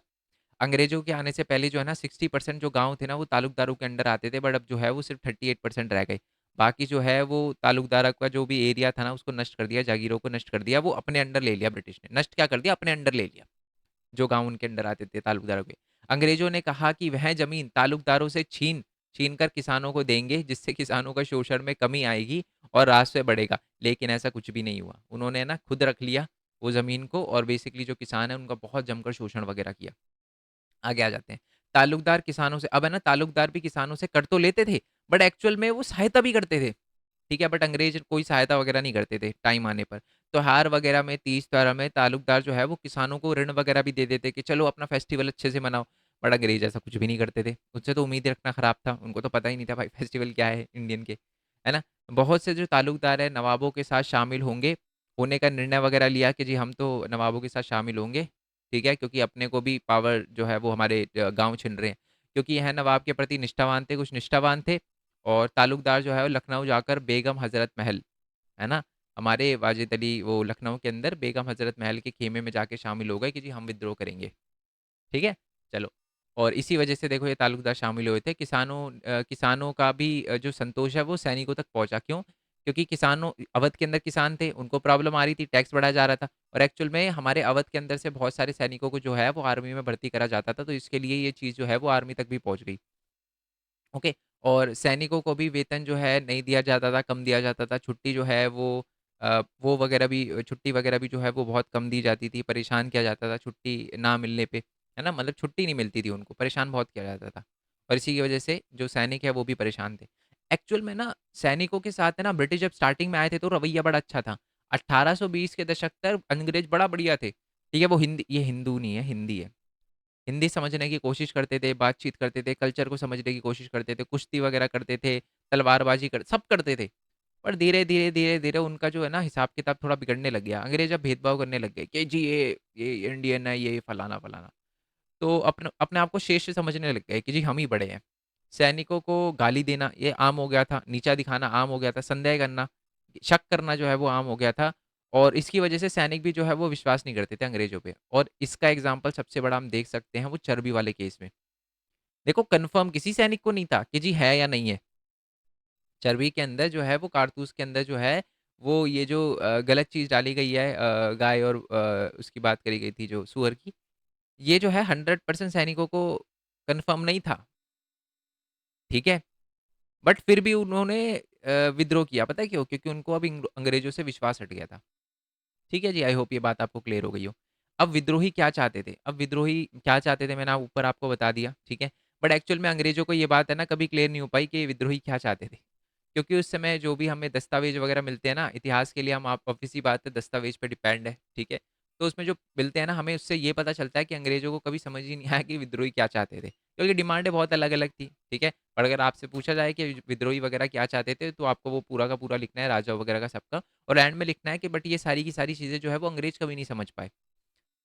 अंग्रेजों के आने से पहले जो है ना 60% जो गांव थे ना वो तालुकदारों के अंडर आते थे, बट अब जो है वो सिर्फ 38% रह गए। बाकी जो है वो तालुकदार का जो भी एरिया था ना उसको नष्ट कर दिया, जागीरों को नष्ट कर दिया, वो अपने अंडर ले लिया ब्रिटिश ने। नष्ट क्या कर दिया, अपने अंडर ले लिया, जो गांव उनके अंडर आते थे तालुकदारों के। अंग्रेजों ने कहा कि वह जमीन तालुकदारों से छीन छीन कर किसानों को देंगे, जिससे किसानों का शोषण में कमी आएगी और राजस्व बढ़ेगा। लेकिन ऐसा कुछ भी नहीं हुआ, उन्होंने ना खुद रख लिया वो जमीन को, और बेसिकली जो किसान है उनका बहुत जमकर शोषण वगैरह किया। आगे आ जाते हैं। ताल्लुकदार किसानों से, अब है ना, ताल्लुकदार भी किसानों से कर तो लेते थे, बट एक्चुअल में वो सहायता भी करते थे, ठीक है। बट अंग्रेज कोई सहायता वगैरह नहीं करते थे टाइम आने पर। त्योहार वगैरह में, तीज त्योहार में ताल्लुकदार जो है वो किसानों को ऋण वगैरह भी दे देते कि चलो अपना फेस्टिवल अच्छे से मनाओ। बट अंग्रेज ऐसा कुछ भी नहीं करते थे, उससे तो उम्मीद रखना खराब था, उनको तो पता ही नहीं था भाई फेस्टिवल क्या है इंडियन के, है ना। बहुत से जो ताल्लुकदार है नवाबों के साथ शामिल होने का निर्णय वगैरह लिया कि जी हम तो नवाबों के साथ शामिल होंगे, ठीक है, क्योंकि अपने को भी पावर जो है वो हमारे गांव छिन रहे हैं। क्योंकि यह नवाब के प्रति निष्ठावान थे, कुछ निष्ठावान थे। और तालुकदार जो है वो लखनऊ जाकर बेगम हजरत महल, है ना, हमारे वाजिद अली वो लखनऊ के अंदर बेगम हजरत महल के खेमे में जाके शामिल हो गए कि जी हम विद्रोह करेंगे, ठीक है। चलो, और इसी वजह से देखो ये तालुकदार शामिल हुए थे। किसानों का भी जो संतोष है वो सैनिकों तक पहुंचा, क्यों, क्योंकि किसानों, अवध के अंदर किसान थे, उनको प्रॉब्लम आ रही थी, टैक्स बढ़ाया जा रहा था। और एक्चुअल में हमारे अवध के अंदर से बहुत सारे सैनिकों को जो है वो आर्मी में भर्ती करा जाता था, तो इसके लिए ये चीज़ जो है वो आर्मी तक भी पहुंच गई। ओके। और सैनिकों को भी वेतन जो है नहीं दिया जाता था, कम दिया जाता था, छुट्टी जो है वो वो वगैरह भी छुट्टी वगैरह भी जो है वो बहुत कम दी जाती थी, परेशान किया जाता था छुट्टी ना मिलने पे, है ना? मतलब छुट्टी नहीं मिलती थी उनको, परेशान बहुत किया जाता था और इसी की वजह से जो सैनिक है वो भी परेशान थे। एक्चुअल में ना सैनिकों के साथ है ना ब्रिटिश जब स्टार्टिंग में आए थे तो रवैया बड़ा अच्छा था। 1820 के दशक तक अंग्रेज बड़ा बढ़िया थे, ठीक है? वो हिंदी ये हिंदू नहीं है, हिंदी है। हिंदी समझने की कोशिश करते थे, बातचीत करते थे, कल्चर को समझने की कोशिश करते थे, कुश्ती वगैरह करते थे, तलवारबाजी कर सब करते थे। पर धीरे-धीरे उनका जो है ना हिसाब-किताब थोड़ा बिगड़ने लग गया। अंग्रेज़ अब भेदभाव करने लग गए कि जी ये इंडियन है, ये फलाना-फलाना। तो अपने अपने आप को श्रेष्ठ समझने लग गए कि जी हम ही बड़े हैं। सैनिकों को गाली देना ये आम हो गया था, नीचा दिखाना आम हो गया था, संदेह करना, शक करना जो है वो आम हो गया था और इसकी वजह से सैनिक भी जो है वो विश्वास नहीं करते थे अंग्रेज़ों पे और इसका एग्ज़ाम्पल सबसे बड़ा हम देख सकते हैं वो चर्बी वाले केस में। देखो कन्फर्म किसी सैनिक को नहीं था कि जी है या नहीं है। चर्बी के अंदर जो है वो कारतूस के अंदर जो है वो ये जो गलत चीज़ डाली गई है गाय और उसकी बात करी गई थी जो सूअर की, ये जो है 100% सैनिकों को कन्फर्म नहीं था, ठीक है? बट फिर भी उन्होंने विद्रोह किया, पता है क्यों? क्योंकि उनको अब अंग्रेज़ों से विश्वास हट गया था। ठीक है जी, आई होप ये बात आपको क्लियर हो गई हो। अब विद्रोही क्या चाहते थे? अब विद्रोही क्या चाहते थे मैंने ऊपर आपको बता दिया, ठीक है? बट एक्चुअल में अंग्रेज़ों को ये बात है ना कभी क्लियर नहीं हो पाई कि विद्रोही क्या चाहते थे। क्योंकि उस समय जो भी हमें दस्तावेज़ वगैरह मिलते हैं ना, इतिहास के लिए हम आप ऑब्वियस सी बात है दस्तावेज़ पे डिपेंड है, ठीक है? तो उसमें जो मिलते हैं ना हमें उससे ये पता चलता है कि अंग्रेज़ों को कभी समझ ही नहीं आया कि विद्रोही क्या चाहते थे। क्योंकि डिमांडें बहुत अलग-अलग थी, ठीक है? और अगर आपसे पूछा जाए कि विद्रोही वगैरह क्या चाहते थे, तो आपको वो पूरा का पूरा लिखना है राजा वगैरह का सबका और एंड में लिखना है कि बट ये सारी की सारी चीज़ें जो है वो अंग्रेज़ कभी नहीं समझ पाए।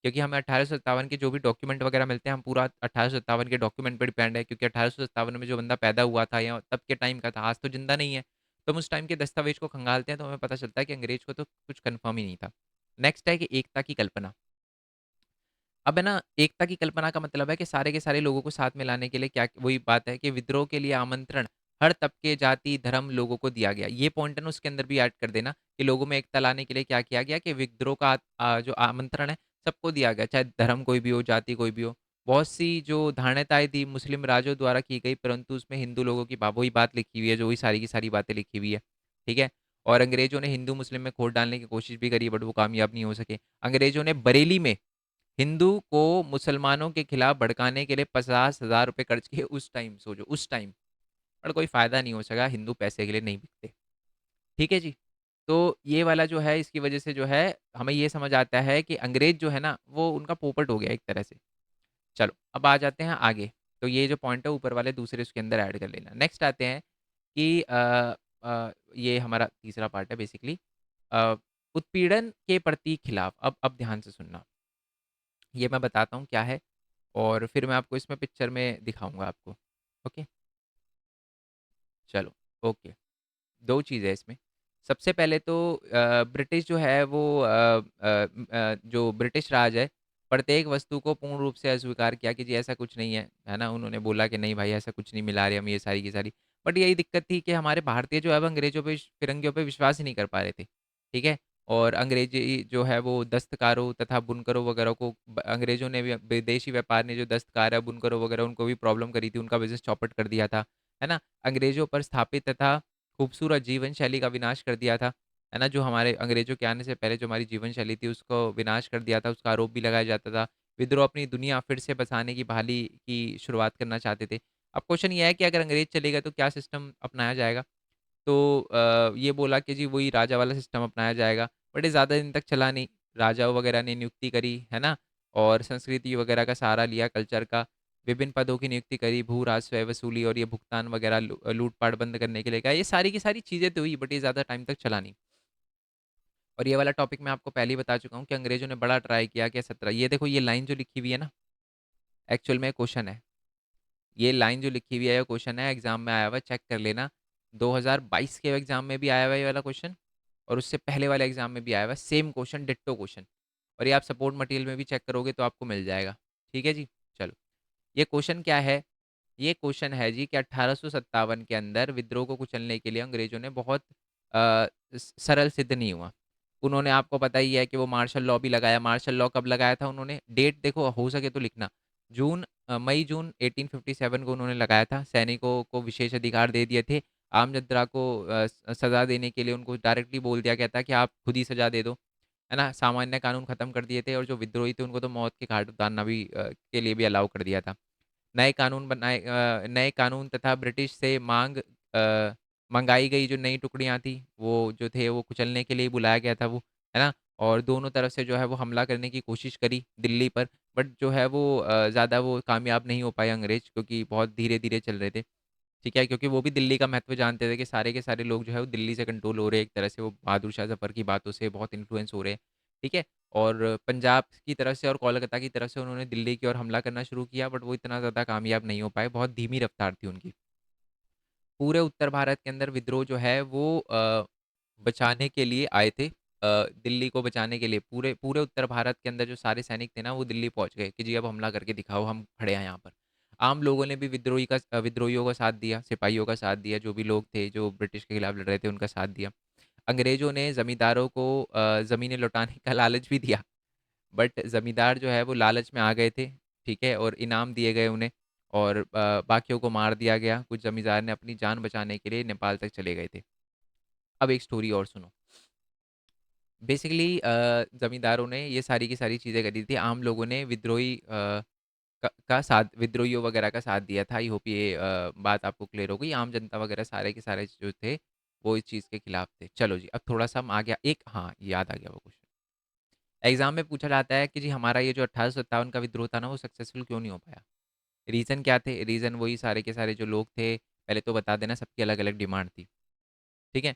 क्योंकि हमें 1857 के जो भी डॉक्यूमेंट वगैरह मिलते हैं, हम पूरा 1857 के डॉक्यूमेंट पे डिपेंड है क्योंकि 1857 में जो बंदा पैदा हुआ था या तब के टाइम का था, आज तो ज़िंदा नहीं है। तो हम उस टाइम के दस्तावेज को खंगालते हैं तो हमें पता चलता है कि अंग्रेज को तो कुछ कन्फर्म ही नहीं था। नेक्स्ट है कि एकता की कल्पना। अब है ना, एकता की कल्पना का मतलब है कि सारे के सारे लोगों को साथ में लाने के लिए क्या वही बात है कि विद्रोह के लिए आमंत्रण हर तबके, जाति, धर्म लोगों को दिया गया। ये पॉइंट है ना उसके अंदर भी ऐड कर देना कि लोगों में एकता लाने के लिए क्या किया गया कि विद्रोह का जो आमंत्रण है सबको दिया गया, चाहे धर्म कोई भी हो, जाति कोई भी हो। बहुत सी जो धारणताएँ थी मुस्लिम राजों द्वारा की गई परंतु उसमें हिंदू लोगों की वही बात लिखी हुई है, जो वही सारी की सारी बातें लिखी हुई है। ठीक है? और अंग्रेज़ों ने हिंदू मुस्लिम में खोट डालने की कोशिश भी करी बट वो कामयाब नहीं हो सके। अंग्रेज़ों ने बरेली में हिंदू को मुसलमानों के खिलाफ भड़काने के लिए 50,000 रुपए खर्च किए उस टाइम सोचो उस टाइम पर कोई फायदा नहीं हो सका हिंदू पैसे के लिए नहीं बिकते ठीक है जी तो ये वाला जो है इसकी वजह से जो है हमें ये समझ आता है कि अंग्रेज जो है ना वो उनका पोपट हो गया एक तरह से चलो अब आ जाते हैं आगे तो ये जो पॉइंट है ऊपर वाले दूसरे उसके अंदर ऐड कर लेना नेक्स्ट आते हैं कि ये हमारा तीसरा पार्ट है बेसिकली उत्पीड़न के प्रति खिलाफ अब ध्यान से सुनना ये मैं बताता हूँ क्या है और फिर मैं आपको इसमें पिक्चर में दिखाऊँगा आपको। ओके, चलो ओके। 2 चीज़ है इसमें। सबसे पहले तो ब्रिटिश जो है वो जो ब्रिटिश राज है, प्रत्येक वस्तु को पूर्ण रूप से अस्वीकार किया कि जी ऐसा कुछ नहीं है ना? उन्होंने बोला कि नहीं भाई ऐसा कुछ नहीं मिला रहे हम ये सारी की सारी। बट यही दिक्कत थी कि हमारे भारतीय जो है अब अंग्रेज़ों पे फिरंगियों पे विश्वास ही नहीं कर पा रहे थे, ठीक है? और अंग्रेज़ी जो है वो दस्तकारों तथा बुनकरों वगैरह को अंग्रेज़ों ने भी विदेशी व्यापार ने जो दस्तकार है, बुनकरों वगैरह उनको भी प्रॉब्लम करी थी, उनका बिज़नेस चौपट कर दिया था, है ना? अंग्रेज़ों पर स्थापित तथा खूबसूरत जीवन शैली का विनाश कर दिया था, है ना? जो हमारे अंग्रेज़ों के आने से पहले जो हमारी जीवन शैली थी उसको विनाश कर दिया था, उसका आरोप भी लगाया जाता था। विद्रोह अपनी दुनिया फिर से बसाने की बहाली की शुरुआत करना चाहते थे। अब क्वेश्चन ये है कि अगर अंग्रेज़ चले गए तो क्या सिस्टम अपनाया जाएगा? तो ये बोला कि जी वही राजा वाला सिस्टम अपनाया जाएगा, बट ये ज़्यादा दिन तक चला नहीं। राजाओं वगैरह ने नियुक्ति करी, है ना? और संस्कृति वगैरह का सहारा लिया कल्चर का, विभिन्न पदों की नियुक्ति करी, भू राजस्व, स्वयं वसूली और ये भुगतान वगैरह लूट-पाट बंद करने के लिए कहा। ये सारी की सारी चीज़ें तो हुई बट ये ज़्यादा टाइम तक चला नहीं। और ये वाला टॉपिक मैं आपको पहले ही बता चुका हूँ कि अंग्रेज़ों ने बड़ा ट्राई किया कि 17 ये देखो ये लाइन जो लिखी हुई है ना, एक्चुअल में क्वेश्चन है। ये लाइन जो लिखी हुई है, ये क्वेश्चन है, एग्ज़ाम में आया हुआ है, चेक कर लेना। 2022 के एग्ज़ाम में भी आया हुआ है ये वाला क्वेश्चन और उससे पहले वाले एग्ज़ाम में भी आया हुआ है, सेम क्वेश्चन, डिट्टो क्वेश्चन और ये आप सपोर्ट मटेरियल में भी चेक करोगे तो आपको मिल जाएगा। ठीक है जी? चलो, ये क्वेश्चन क्या है? ये क्वेश्चन है जी कि 1857 के अंदर विद्रोह को कुचलने के लिए अंग्रेज़ों ने बहुत सरल सिद्ध नहीं हुआ। उन्होंने आपको पता ही है कि वो मार्शल लॉ भी लगाया, मार्शल लॉ कब लगाया था उन्होंने? डेट देखो हो सके तो लिखना। मई-जून 1857 को उन्होंने लगाया था, सैनिकों को विशेष अधिकार दे दिए थे आम जनता को सज़ा देने के लिए उनको डायरेक्टली बोल दिया गया था कि आप खुद ही सज़ा दे दो, है ना? सामान्य कानून ख़त्म कर दिए थे और जो विद्रोही थे उनको तो मौत के घाट उतारना भी के लिए भी अलाउ कर दिया था। नए कानून तथा ब्रिटिश से मंगाई गई जो नई टुकड़ियाँ थी, वो जो थे वो कुचलने के लिए बुलाया गया था वो, है ना? और दोनों तरफ से जो है वो हमला करने की कोशिश करी दिल्ली पर, बट जो है वो ज़्यादा वो कामयाब नहीं हो पाए अंग्रेज़, क्योंकि बहुत धीरे-धीरे चल रहे थे, ठीक है? क्योंकि वो भी दिल्ली का महत्व जानते थे कि सारे के सारे लोग जो है वो दिल्ली से कंट्रोल हो रहे हैं, एक तरह से वो बहादुर शाह ज़फ़र की बातों से बहुत इन्फ्लुएंस हो रहे हैं, ठीक है? और पंजाब की तरफ से और कोलकाता की तरफ से उन्होंने दिल्ली की ओर हमला करना शुरू किया, बट वो इतना ज़्यादा कामयाब नहीं हो पाए, बहुत धीमी रफ्तार थी उनकी। पूरे उत्तर भारत के अंदर विद्रोह जो है वो बचाने के लिए आए थे, दिल्ली को बचाने के लिए पूरे पूरे उत्तर भारत के अंदर जो सारे सैनिक थे ना वो दिल्ली पहुंच गए कि जी अब हमला करके दिखाओ, हम खड़े हैं यहाँ पर। आम लोगों ने भी विद्रोहियों का साथ दिया, सिपाहियों का साथ दिया, जो भी लोग थे जो ब्रिटिश के खिलाफ लड़ रहे थे उनका साथ दिया। अंग्रेजों ने जमींदारों को ज़मीनें लौटाने का लालच भी दिया, बट ज़मींदार जो है वो लालच में आ गए थे, ठीक है? और इनाम दिए गए उन्हें, और बाकियों को मार दिया गया। कुछ ज़मींदार ने अपनी जान बचाने के लिए नेपाल तक चले गए थे। अब एक स्टोरी और सुनो। बेसिकली ज़मींदारों ने ये सारी की सारी चीज़ें करी थी। आम लोगों ने का साथ, विद्रोहियों वगैरह का साथ दिया था। आई होप ये बात आपको क्लियर हो गई। आम जनता वगैरह सारे के सारे जो थे, वो इस चीज़ के खिलाफ थे। चलो जी, अब थोड़ा-सा हम आ गया एक, हाँ, याद आ गया वो क्वेश्चन। एग्ज़ाम में पूछा जाता है कि जी हमारा ये जो 1857 का विद्रोह था ना, वो सक्सेसफुल क्यों नहीं हो पाया? रीज़न क्या थे? रीज़न वही सारे के सारे जो लोग थे, पहले तो बता देना, सबकी अलग-अलग डिमांड थी, ठीक है?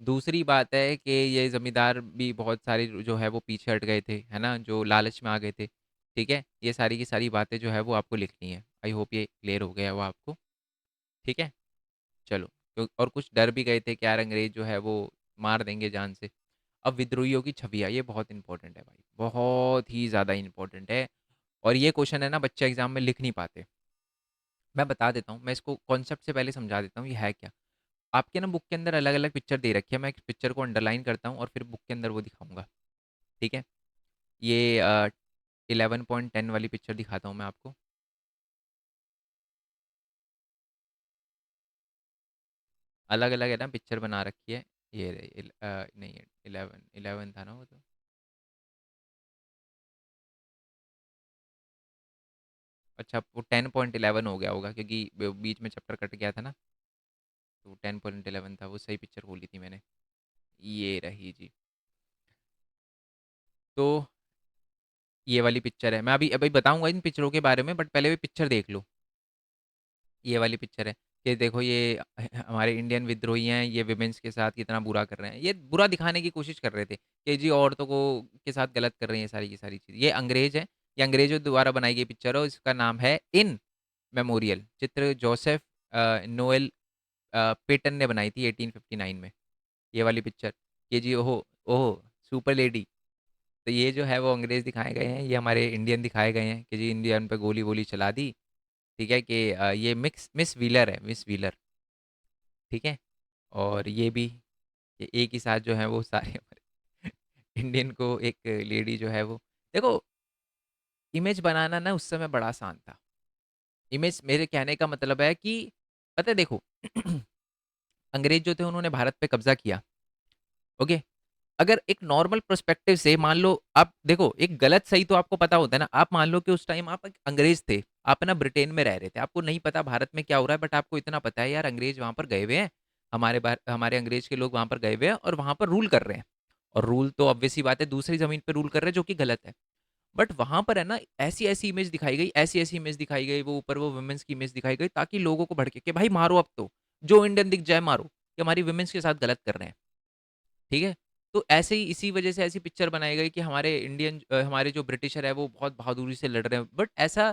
दूसरी बात है कि ये ज़मींदार भी बहुत सारे जो है वो पीछे हट गए थे, है ना? जो लालच में आ गए थे, ठीक है? ये सारी की सारी बातें जो है वो आपको लिखनी है। आई होप ये क्लियर हो गया हो आपको, ठीक है? चलो, तो और कुछ डर भी गए थे कि यार अंग्रेज़ जो है वो मार देंगे जान से। अब विद्रोहियों की छवियाँ, ये बहुत इंपॉर्टेंट है भाई, बहुत ही ज़्यादा इंपॉर्टेंट है, और ये क्वेश्चन है ना बच्चे एग्ज़ाम में लिख नहीं पाते। मैं बता देता हूँ, मैं इसको कॉन्सेप्ट से पहले समझा देता हूँ ये है क्या। आपके ना बुक के अंदर अलग-अलग पिक्चर दे रखी है, मैं एक पिक्चर को अंडरलाइन करता हूँ और फिर बुक के अंदर वो दिखाऊँगा, ठीक है? ये 11.10 वाली पिक्चर दिखाता हूँ मैं आपको। अलग-अलग है ना पिक्चर बना रखी है। ये रही नहीं, 11 11 था ना वो तो। अच्छा, वो 10.11 हो गया होगा क्योंकि बीच में चैप्टर कट गया था ना, तो 10.11 था, वो सही पिक्चर खोली थी मैंने। ये रही जी। तो ये वाली पिक्चर है। मैं अभी अभी बताऊँगा इन पिक्चरों के बारे में, बट पहले भी पिक्चर देख लो। ये वाली पिक्चर है कि देखो ये हमारे इंडियन विद्रोही हैं, ये विमेंस के साथ कितना बुरा कर रहे हैं। ये बुरा दिखाने की कोशिश कर रहे थे कि जी औरतों को के साथ गलत कर रही हैं सारी की सारी चीज़। ये अंग्रेज हैं, ये अंग्रेजों द्वारा बनाई गई पिक्चर है और इसका नाम है इन मेमोरियल। चित्र जोसेफ नोएल पेटन ने बनाई थी 1859 में, ये वाली पिक्चर। ये जी ओहो, ओहो! Super lady. तो ये जो है वो अंग्रेज़ दिखाए गए हैं, ये हमारे इंडियन दिखाए गए हैं कि जी इंडियन पे गोली-वोली चला दी, ठीक है? कि ये मिस व्हीलर है, मिस व्हीलर, ठीक है? और ये भी कि एक ही साथ जो है वो सारे हमारे इंडियन को एक लेडी जो है वो, देखो इमेज बनाना ना उस समय बड़ा आसान था। इमेज, मेरे कहने का मतलब है कि पता है देखो अंग्रेज जो थे उन्होंने भारत पे कब्ज़ा किया, ओके? अगर एक नॉर्मल पर्सपेक्टिव से मान लो, आप देखो एक गलत सही तो आपको पता होता है ना। आप मान लो कि उस टाइम आप एक अंग्रेज थे, आप ना ब्रिटेन में रह रहे थे, आपको नहीं पता भारत में क्या हो रहा है, बट आपको इतना पता है यार अंग्रेज वहां पर गए हुए हैं, हमारे अंग्रेज के लोग वहां पर गए हुए हैं और वहां पर रूल कर रहे हैं, और रूल तो ऑब्वियस सी बात है दूसरी जमीन पर रूल कर रहे हैं जो कि गलत है। बट वहां पर है ना ऐसी ऐसी इमेज दिखाई गई, ऐसी ऐसी इमेज दिखाई गई, वो ऊपर वो वुमेन्स की इमेज दिखाई गई ताकि लोगों को भड़के कि भाई मारो, अब तो जो इंडियन दिख जाए मारो, कि हमारी वुमेन्स के साथ गलत कर रहे हैं, ठीक है? तो ऐसे ही इसी वजह से ऐसी पिक्चर बनाई गई कि हमारे जो ब्रिटिशर है वो बहुत बहादुरी से लड़ रहे हैं, बट ऐसा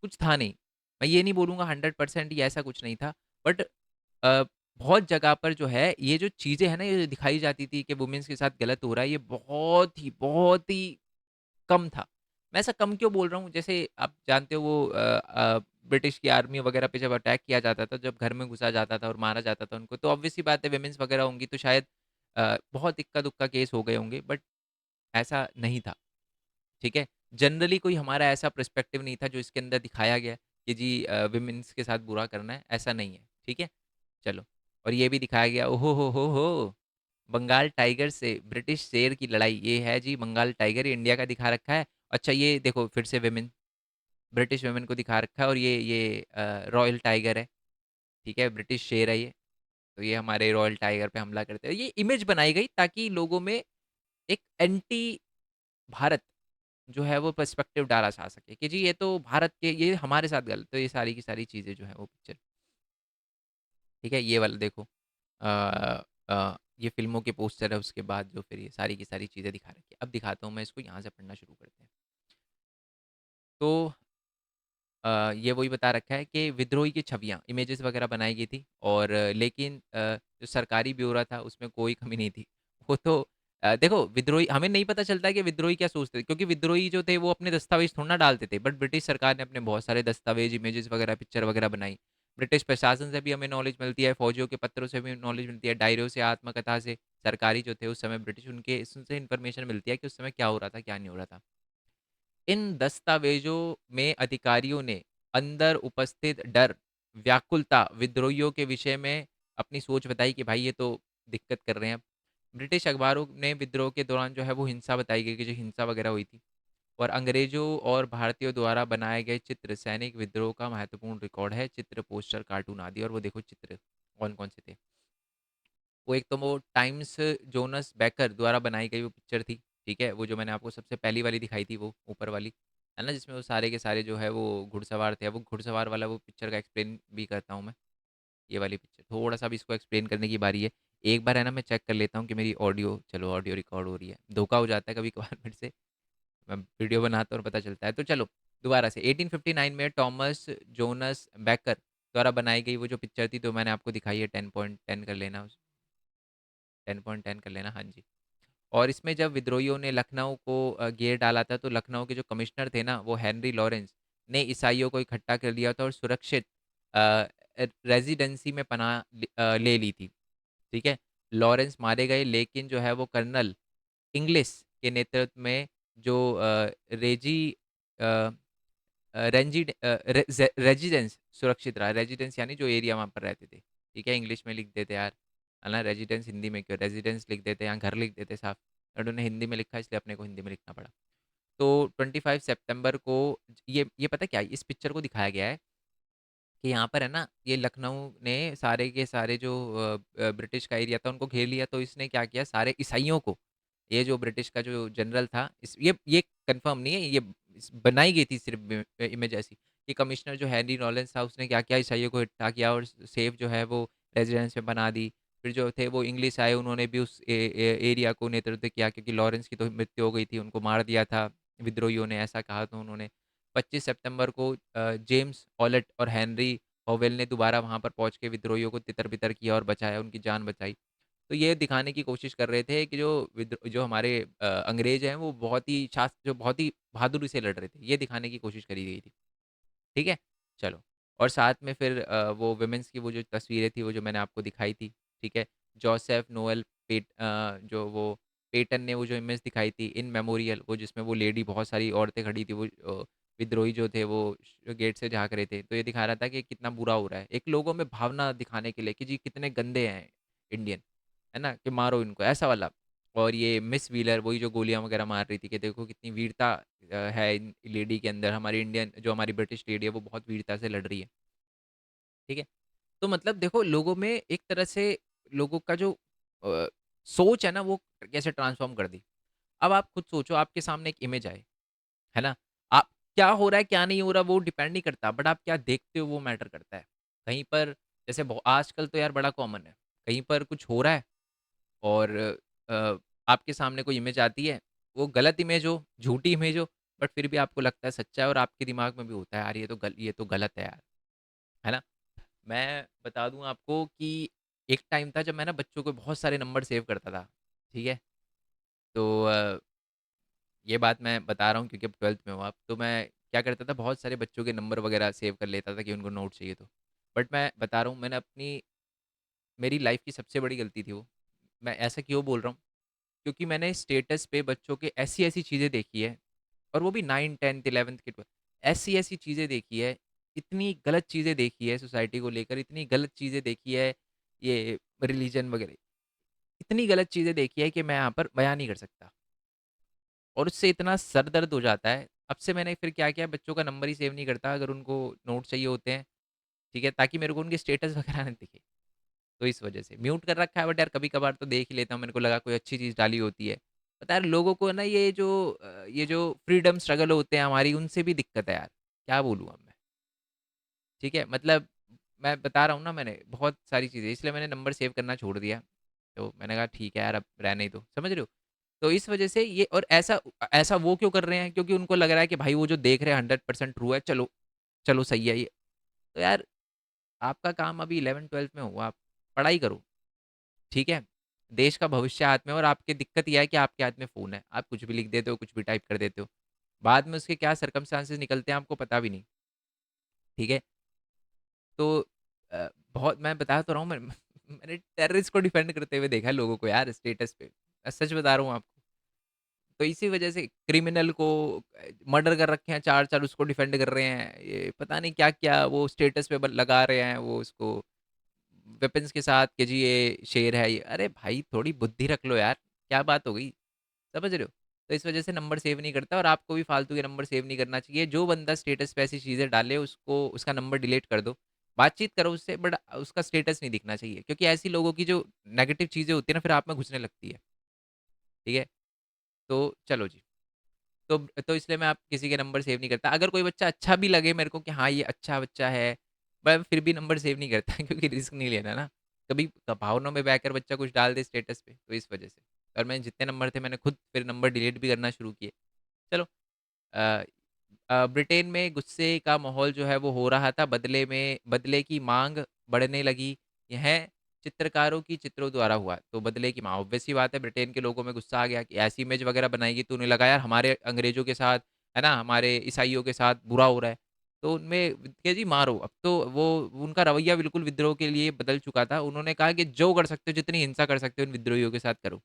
कुछ था नहीं। मैं ये नहीं बोलूँगा 100% ये ऐसा कुछ नहीं था, बट बहुत जगह पर जो है ये जो चीज़ें हैं ना, ये दिखाई जाती थी कि वुमेन्स के साथ गलत हो रहा है, ये बहुत ही कम था। मैं ऐसा कम क्यों बोल रहा हूँ, जैसे आप जानते हो वो ब्रिटिश की आर्मी वगैरह पे जब अटैक किया जाता था, जब घर में घुसा जाता था और मारा जाता था उनको, तो ऑब्वियस सी बात है वुमेन्स वगैरह होंगी तो शायद बहुत इक्का-दुक्का केस हो गए होंगे, बट ऐसा नहीं था, ठीक है? जनरली कोई हमारा ऐसा पर्सपेक्टिव नहीं था जो इसके अंदर दिखाया गया कि जी वुमेन्स के साथ बुरा करना है, ऐसा नहीं है, ठीक है? चलो, और ये भी दिखाया गया, ओहो हो, बंगाल टाइगर से ब्रिटिश शेर की लड़ाई। ये है जी बंगाल टाइगर, ये इंडिया का दिखा रखा है। अच्छा ये देखो फिर से विमेन, ब्रिटिश वुमेन को दिखा रखा है, और ये रॉयल टाइगर है, ठीक है, ब्रिटिश शेर है ये। तो ये हमारे रॉयल टाइगर पे हमला करते हैं। ये इमेज बनाई गई ताकि लोगों में एक एंटी भारत जो है वो पर्सपेक्टिव डाला जा सके कि जी ये तो भारत के, ये हमारे साथ गलत, तो ये सारी की सारी चीज़ें जो है वो पिक्चर, ठीक है। ये वाला देखो, ये फिल्मों के पोस्टर है, उसके बाद जो फिर ये सारी की सारी चीज़ें दिखा रखी है। अब दिखाता हूँ मैं इसको, यहाँ से पढ़ना शुरू करते हैं। तो ये वही बता रखा है कि विद्रोही की छवियाँ, इमेजेस वगैरह बनाई गई थी, और लेकिन जो सरकारी ब्यौरा था उसमें कोई कमी नहीं थी। वो तो देखो विद्रोही, हमें नहीं पता चलता है कि विद्रोही क्या सोचते थे, क्योंकि विद्रोही जो थे वो अपने दस्तावेज थोड़ा ना डालते थे, बट ब्रिटिश सरकार ने अपने बहुत सारे दस्तावेज, इमेजेस वगैरह, पिक्चर वगैरह बनाई। ब्रिटिश प्रशासन से भी हमें नॉलेज मिलती है, फौजियों के पत्रों से भी नॉलेज मिलती है, डायरियों से, आत्मकथा से, सरकारी जो थे उस समय ब्रिटिश, उनके उनसे इन्फॉर्मेशन मिलती है कि उस समय क्या हो रहा था, क्या नहीं हो रहा था। इन दस्तावेजों में अधिकारियों ने अंदर उपस्थित डर, व्याकुलता, विद्रोहियों के विषय में अपनी सोच बताई कि भाई ये तो दिक्कत कर रहे हैं। ब्रिटिश अखबारों ने विद्रोह के दौरान जो है वो हिंसा बताई गई कि जो हिंसा वगैरह हुई थी, और अंग्रेजों और भारतीयों द्वारा बनाए गए चित्र सैनिक विद्रोह का महत्वपूर्ण रिकॉर्ड है, चित्र, पोस्टर, कार्टून आदि। और वो देखो चित्र कौन कौन से थे। वो एक तो वो टाइम्स जोनस बेकर द्वारा बनाई गई वो पिक्चर थी, ठीक है, वो जो मैंने आपको सबसे पहली वाली दिखाई थी, वो ऊपर वाली है ना, जिसमें वो सारे के सारे जो है वो घुड़सवार थे। अब वो घुड़सवार वाला वो पिक्चर का एक्सप्लेन भी करता हूँ मैं। ये वाली पिक्चर थोड़ा सा भी इसको एक्सप्लेन करने की बारी है। एक बार है ना मैं चेक कर लेता हूँ कि मेरी ऑडियो, चलो ऑडियो रिकॉर्ड हो रही है, धोखा हो जाता है कभी कभार मेरे से, मैं वीडियो बनाता हूँ और पता चलता है। तो चलो दोबारा से, 1859 में टॉमस जोनस बैकर द्वारा बनाई गई वो जो पिक्चर थी, तो मैंने आपको दिखाई है, 10.10 कर लेना, 10.10 कर लेना, हाँ जी। और इसमें जब विद्रोहियों ने लखनऊ को घेर डाला था, तो लखनऊ के जो कमिश्नर थे ना, वो हेनरी लॉरेंस ने ईसाइयों को इकट्ठा कर लिया था और सुरक्षित रेजिडेंसी में पनाह ले ली थी, ठीक है। लॉरेंस मारे गए, लेकिन जो है वो कर्नल इंग्लिश के नेतृत्व में जो रेजी अ, रेजिडेंस सुरक्षित रहा। रेजिडेंस यानी जो एरिया वहाँ पर रहते थे, ठीक है, इंग्लिश में लिख देते यार, है ना, रेजिडेंस हिंदी में क्यों, रेजिडेंस लिख देते, यहाँ घर लिख देते साफ, उन्होंने हिंदी में लिखा इसलिए अपने को हिंदी में लिखना पड़ा। तो 25 सितंबर को ये पता क्या है? इस पिक्चर को दिखाया गया है कि यहाँ पर है ना, ये लखनऊ ने सारे के सारे जो ब्रिटिश का एरिया था उनको घेर लिया, तो इसने क्या किया, सारे ईसाइयों को, ये जो ब्रिटिश का जो जनरल था, ये कंफर्म नहीं है, ये बनाई गई थी सिर्फ इमेज ऐसी, कि कमिश्नर जो हैरी रॉलेंस था उसने क्या किया, ईसाइयों को इकट्ठा किया और सेफ जो है वो रेजिडेंस में बना दी। फिर जो थे वो इंग्लिश आए, उन्होंने भी उस एरिया को नेतृत्व किया, क्योंकि लॉरेंस की तो मृत्यु हो गई थी, उनको मार दिया था विद्रोहियों ने, ऐसा कहा था उन्होंने। 25 सितंबर को जेम्स ऑलेट और हेनरी हॉवेल ने दोबारा वहां पर पहुंच के विद्रोहियों को तितर बितर किया और बचाया, उनकी जान बचाई। तो ये दिखाने की कोशिश कर रहे थे कि जो हमारे अंग्रेज हैं वो बहुत ही शास्त्र, जो बहुत ही बहादुरी से लड़ रहे थे, ये दिखाने की कोशिश करी गई थी, ठीक है। चलो, और साथ में फिर वो वुमेन्स की वो जो तस्वीरें थी, वो जो मैंने आपको दिखाई थी, ठीक है। जोसेफ नोएल जो वो पेटन ने वो जो इमेज दिखाई थी इन मेमोरियल, वो जिसमें वो लेडी, बहुत सारी औरतें खड़ी थी, वो विद्रोही जो थे वो गेट से झांक रहे थे, तो ये दिखा रहा था कि कितना बुरा हो रहा है, एक लोगों में भावना दिखाने के लिए कि जी कितने गंदे हैं इंडियन, है ना, कि मारो इनको, ऐसा वाला। और ये मिस व्हीलर वही जो गोलियां वगैरह मार रही थी, कि देखो कितनी वीरता है इन लेडी के अंदर, हमारी इंडियन जो हमारी ब्रिटिश लेडी है वो बहुत वीरता से लड़ रही है, ठीक है। तो मतलब देखो लोगों में एक तरह से, लोगों का जो अ, सोच है ना वो कैसे ट्रांसफॉर्म कर दी। अब आप खुद सोचो, आपके सामने एक इमेज आए, है ना, आप, क्या हो रहा है क्या नहीं हो रहा वो डिपेंड नहीं करता, बट आप क्या देखते हो वो मैटर करता है। कहीं पर जैसे आजकल तो यार बड़ा कॉमन है, कहीं पर कुछ हो रहा है और अ, आपके सामने कोई इमेज आती है, वो गलत इमेज हो, झूठी इमेज हो, बट फिर भी आपको लगता है सच्चा है, और आपके दिमाग में भी होता है यार ये तो गलत है यार, है ना। मैं बता दूं आपको कि एक टाइम था जब मैं ना बच्चों को बहुत सारे नंबर सेव करता था, ठीक है। तो ये बात मैं बता रहा हूँ क्योंकि अब 12th में हो आप, तो मैं क्या करता था, बहुत सारे बच्चों के नंबर वगैरह सेव कर लेता था कि उनको नोट चाहिए तो। बट मैं बता रहा हूँ, मैंने अपनी, मेरी लाइफ की सबसे बड़ी गलती थी वो। मैं ऐसा क्यों बोल रहा हूँ, क्योंकि मैंने स्टेटस पे बच्चों के ऐसी ऐसी चीज़ें देखी है, और वो भी 9th 10th 11th के 12th, ऐसी ऐसी चीज़ें देखी है, इतनी गलत चीज़ें देखी है सोसाइटी को लेकर, इतनी गलत चीज़ें देखी है ये रिलीजन वगैरह, इतनी गलत चीज़ें देखी है कि मैं यहाँ पर बयान नहीं कर सकता। और उससे इतना सर दर्द हो जाता है। अब से मैंने फिर क्या किया, बच्चों का नंबर ही सेव नहीं करता अगर उनको नोट चाहिए होते हैं, ठीक है? ताकि मेरे को उनके स्टेटस वगैरह ना दिखे। तो इस वजह से म्यूट कर रखा है, बट यार कभी-कभार तो देख ही लेता हूँ, मेरे को लगा कोई अच्छी चीज़ डाली होती है। पता है यार, लोगों को ना ये जो फ्रीडम स्ट्रगल होते हैं हमारी, उनसे भी दिक्कत है यार। क्या बोलूँ अब मैं? ठीक है? मतलब मैं बता रहा हूँ ना, मैंने बहुत सारी चीज़ें इसलिए मैंने नंबर सेव करना छोड़ दिया। तो मैंने कहा ठीक है यार, अब रहने ही दो। समझ रहे हो? तो इस वजह से ये, और ऐसा ऐसा वो क्यों कर रहे हैं? क्योंकि उनको लग रहा है कि भाई वो जो देख रहे हैं 100% ट्रू है, चलो, चलो सही है ये। तो यार, आपका काम अभी 11th-12th में हुआ, आप पढ़ाई करो, ठीक है? देश का भविष्य हाथ में है, और आपकी दिक्कत ये है कि आपके हाथ में फ़ोन है। आप कुछ भी लिख देते हो, कुछ भी टाइप कर देते हो। बाद में उसके क्या सर्कमस्टेंसेस निकलते हैं आपको पता भी नहीं, ठीक है? तो बहुत, मैं बता तो रहा हूँ, मैं मैंने टेररिस्ट को डिफेंड करते हुए देखा है लोगों को यार स्टेटस पे। सच बता रहा हूँ आपको। तो इसी वजह से क्रिमिनल को मर्डर कर रखे हैं 4-4, उसको डिफेंड कर रहे हैं। ये पता नहीं क्या-क्या वो स्टेटस पे लगा रहे हैं, वो उसको वेपन्स के साथ कि जी ये शेर है ये। अरे भाई, थोड़ी बुद्धि रख लो यार, क्या बात हो गई? समझ रहे हो? तो इस वजह से नंबर सेव नहीं करता, और आपको भी फालतू के नंबर सेव नहीं करना चाहिए। जो बंदा स्टेटस पे ऐसी चीज़ें डाले, उसको उसका नंबर डिलीट कर दो। बातचीत करो उससे, बट उसका स्टेटस नहीं दिखना चाहिए, क्योंकि ऐसी लोगों की जो नेगेटिव चीज़ें होती है ना, फिर आप में घुसने लगती है। ठीक है? तो चलो जी। तो इसलिए मैं आप किसी के नंबर सेव नहीं करता। अगर कोई बच्चा अच्छा भी लगे मेरे को कि हाँ, ये अच्छा बच्चा है, मैं फिर भी नंबर सेव नहीं करता क्योंकि रिस्क नहीं लेना ना। कभी भावनाओं में बहकर बच्चा कुछ डाल दे स्टेटस पे, तो इस वजह से। और मैंने जितने नंबर थे, मैंने खुद फिर नंबर डिलीट भी करना शुरू किए। चलो, अ ब्रिटेन में गुस्से का माहौल जो है वो हो रहा था, बदले की माँग बढ़ने लगी। यह चित्रकारों की चित्रों द्वारा हुआ। तो बदले की माँग, ऑब्वियस सी बात है, ब्रिटेन के लोगों में गुस्सा आ गया कि ऐसी इमेज वगैरह बनाएगी, तो उन्हें लगा यार हमारे अंग्रेज़ों के साथ, है ना, हमारे ईसाइयों के साथ बुरा हो रहा है। तो उनमें कि जी मारो, अब तो वो उनका रवैया बिल्कुल विद्रोह के लिए बदल चुका था। उन्होंने कहा कि जो कर सकते हो, जितनी हिंसा कर सकते हो, इन विद्रोहियों के साथ करो।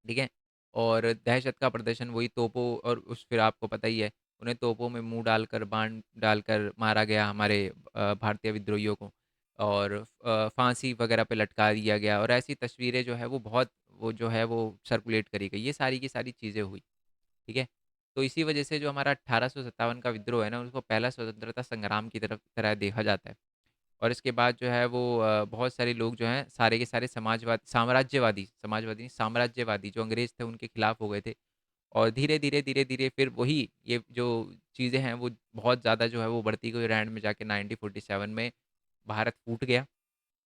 ठीक है? और दहशत का प्रदर्शन, वही तोपों, और उस फिर आपको पता ही है, उन्हें तोपों में मुँह डालकर, बाण डालकर मारा गया हमारे भारतीय विद्रोहियों को, और फांसी वगैरह पे लटका दिया गया, और ऐसी तस्वीरें जो है वो बहुत, वो जो है वो सर्कुलेट करी गई। ये सारी की सारी चीज़ें हुई, ठीक है? तो इसी वजह से जो हमारा 1857 का विद्रोह है ना, उसको पहला स्वतंत्रता संग्राम की तरह देखा जाता है। और इसके बाद जो है वो बहुत सारे लोग जो हैं, सारे के सारे समाजवादी नहीं, साम्राज्यवादी जो अंग्रेज़ थे, उनके खिलाफ हो गए थे। और धीरे-धीरे फिर वही, ये जो चीज़ें हैं वो बहुत ज़्यादा जो है वो बढ़ती गई, और एंड में जाके 1947 में भारत फूट गया।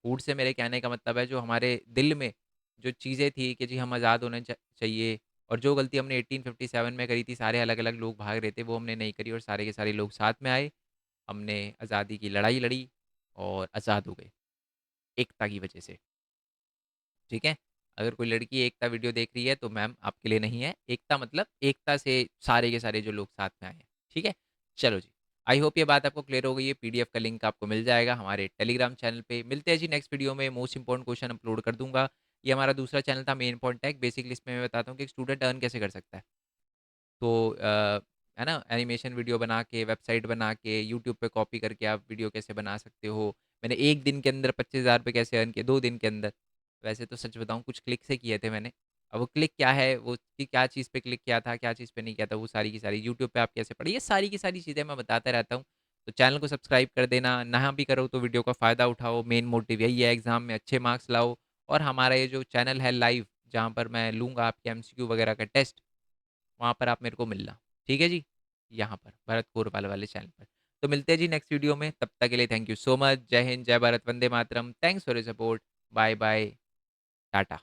फूट से मेरे कहने का मतलब है, जो हमारे दिल में जो चीज़ें थी कि जी हम आज़ाद होने चाहिए, और जो गलती हमने 1857 में करी थी, सारे अलग-अलग लोग भाग रहे थे, वो हमने नहीं करी, और सारे के सारे लोग साथ में आए। हमने आज़ादी की लड़ाई लड़ी और आज़ाद हो गए, एकता की वजह से, ठीक है? अगर कोई लड़की एकता वीडियो देख रही है, तो मैम आपके लिए नहीं है। एकता मतलब एकता से सारे के सारे जो लोग साथ में आए हैं, ठीक है? चलो जी, आई होप ये बात आपको क्लियर हो गई है। पीडीएफ का लिंक आपको मिल जाएगा हमारे टेलीग्राम चैनल पे। मिलते हैं जी नेक्स्ट वीडियो में, मोस्ट इम्पोर्टेंट क्वेश्चन अपलोड कर दूँगा। ये हमारा दूसरा चैनल था मेन पॉइंट टैग। बेसिकली इसमें मैं बताता हूँ कि एक स्टूडेंट अर्न कैसे कर सकता है। तो है ना, एनिमेशन वीडियो बना के, वेबसाइट बना के, यूट्यूब पे कॉपी करके आप वीडियो कैसे बना सकते हो। मैंने 1 दिन के अंदर 25,000 रुपए कैसे अर्न किए, 2 दिन के अंदर। वैसे तो सच बताऊँ, कुछ क्लिक से किए थे मैंने। अब वो क्लिक क्या है, वो कि क्या चीज़ पे क्लिक किया था, क्या चीज़ पे नहीं किया था, वो सारी की सारी यूट्यूब पे आप कैसे पढ़े, ये सारी की सारी चीज़ें मैं बताता रहता हूँ। तो चैनल को सब्सक्राइब कर देना, ना भी करो तो वीडियो का फ़ायदा उठाओ। मेन मोटिव यही है, एग्ज़ाम में अच्छे मार्क्स लाओ। और हमारा ये जो चैनल है लाइव, जहाँ पर मैं लूँगा आपके एमसीक्यू वगैरह का टेस्ट, वहाँ पर आप मेरे को मिलना। ठीक है जी? यहाँ पर भरत कोरपाल वाले चैनल पर। तो मिलते हैं जी नेक्स्ट वीडियो में, तब तक के लिए थैंक यू सो मच। जय हिंद, जय भारत, वंदे मातरम। Thanks for your support. Bye bye, Tata.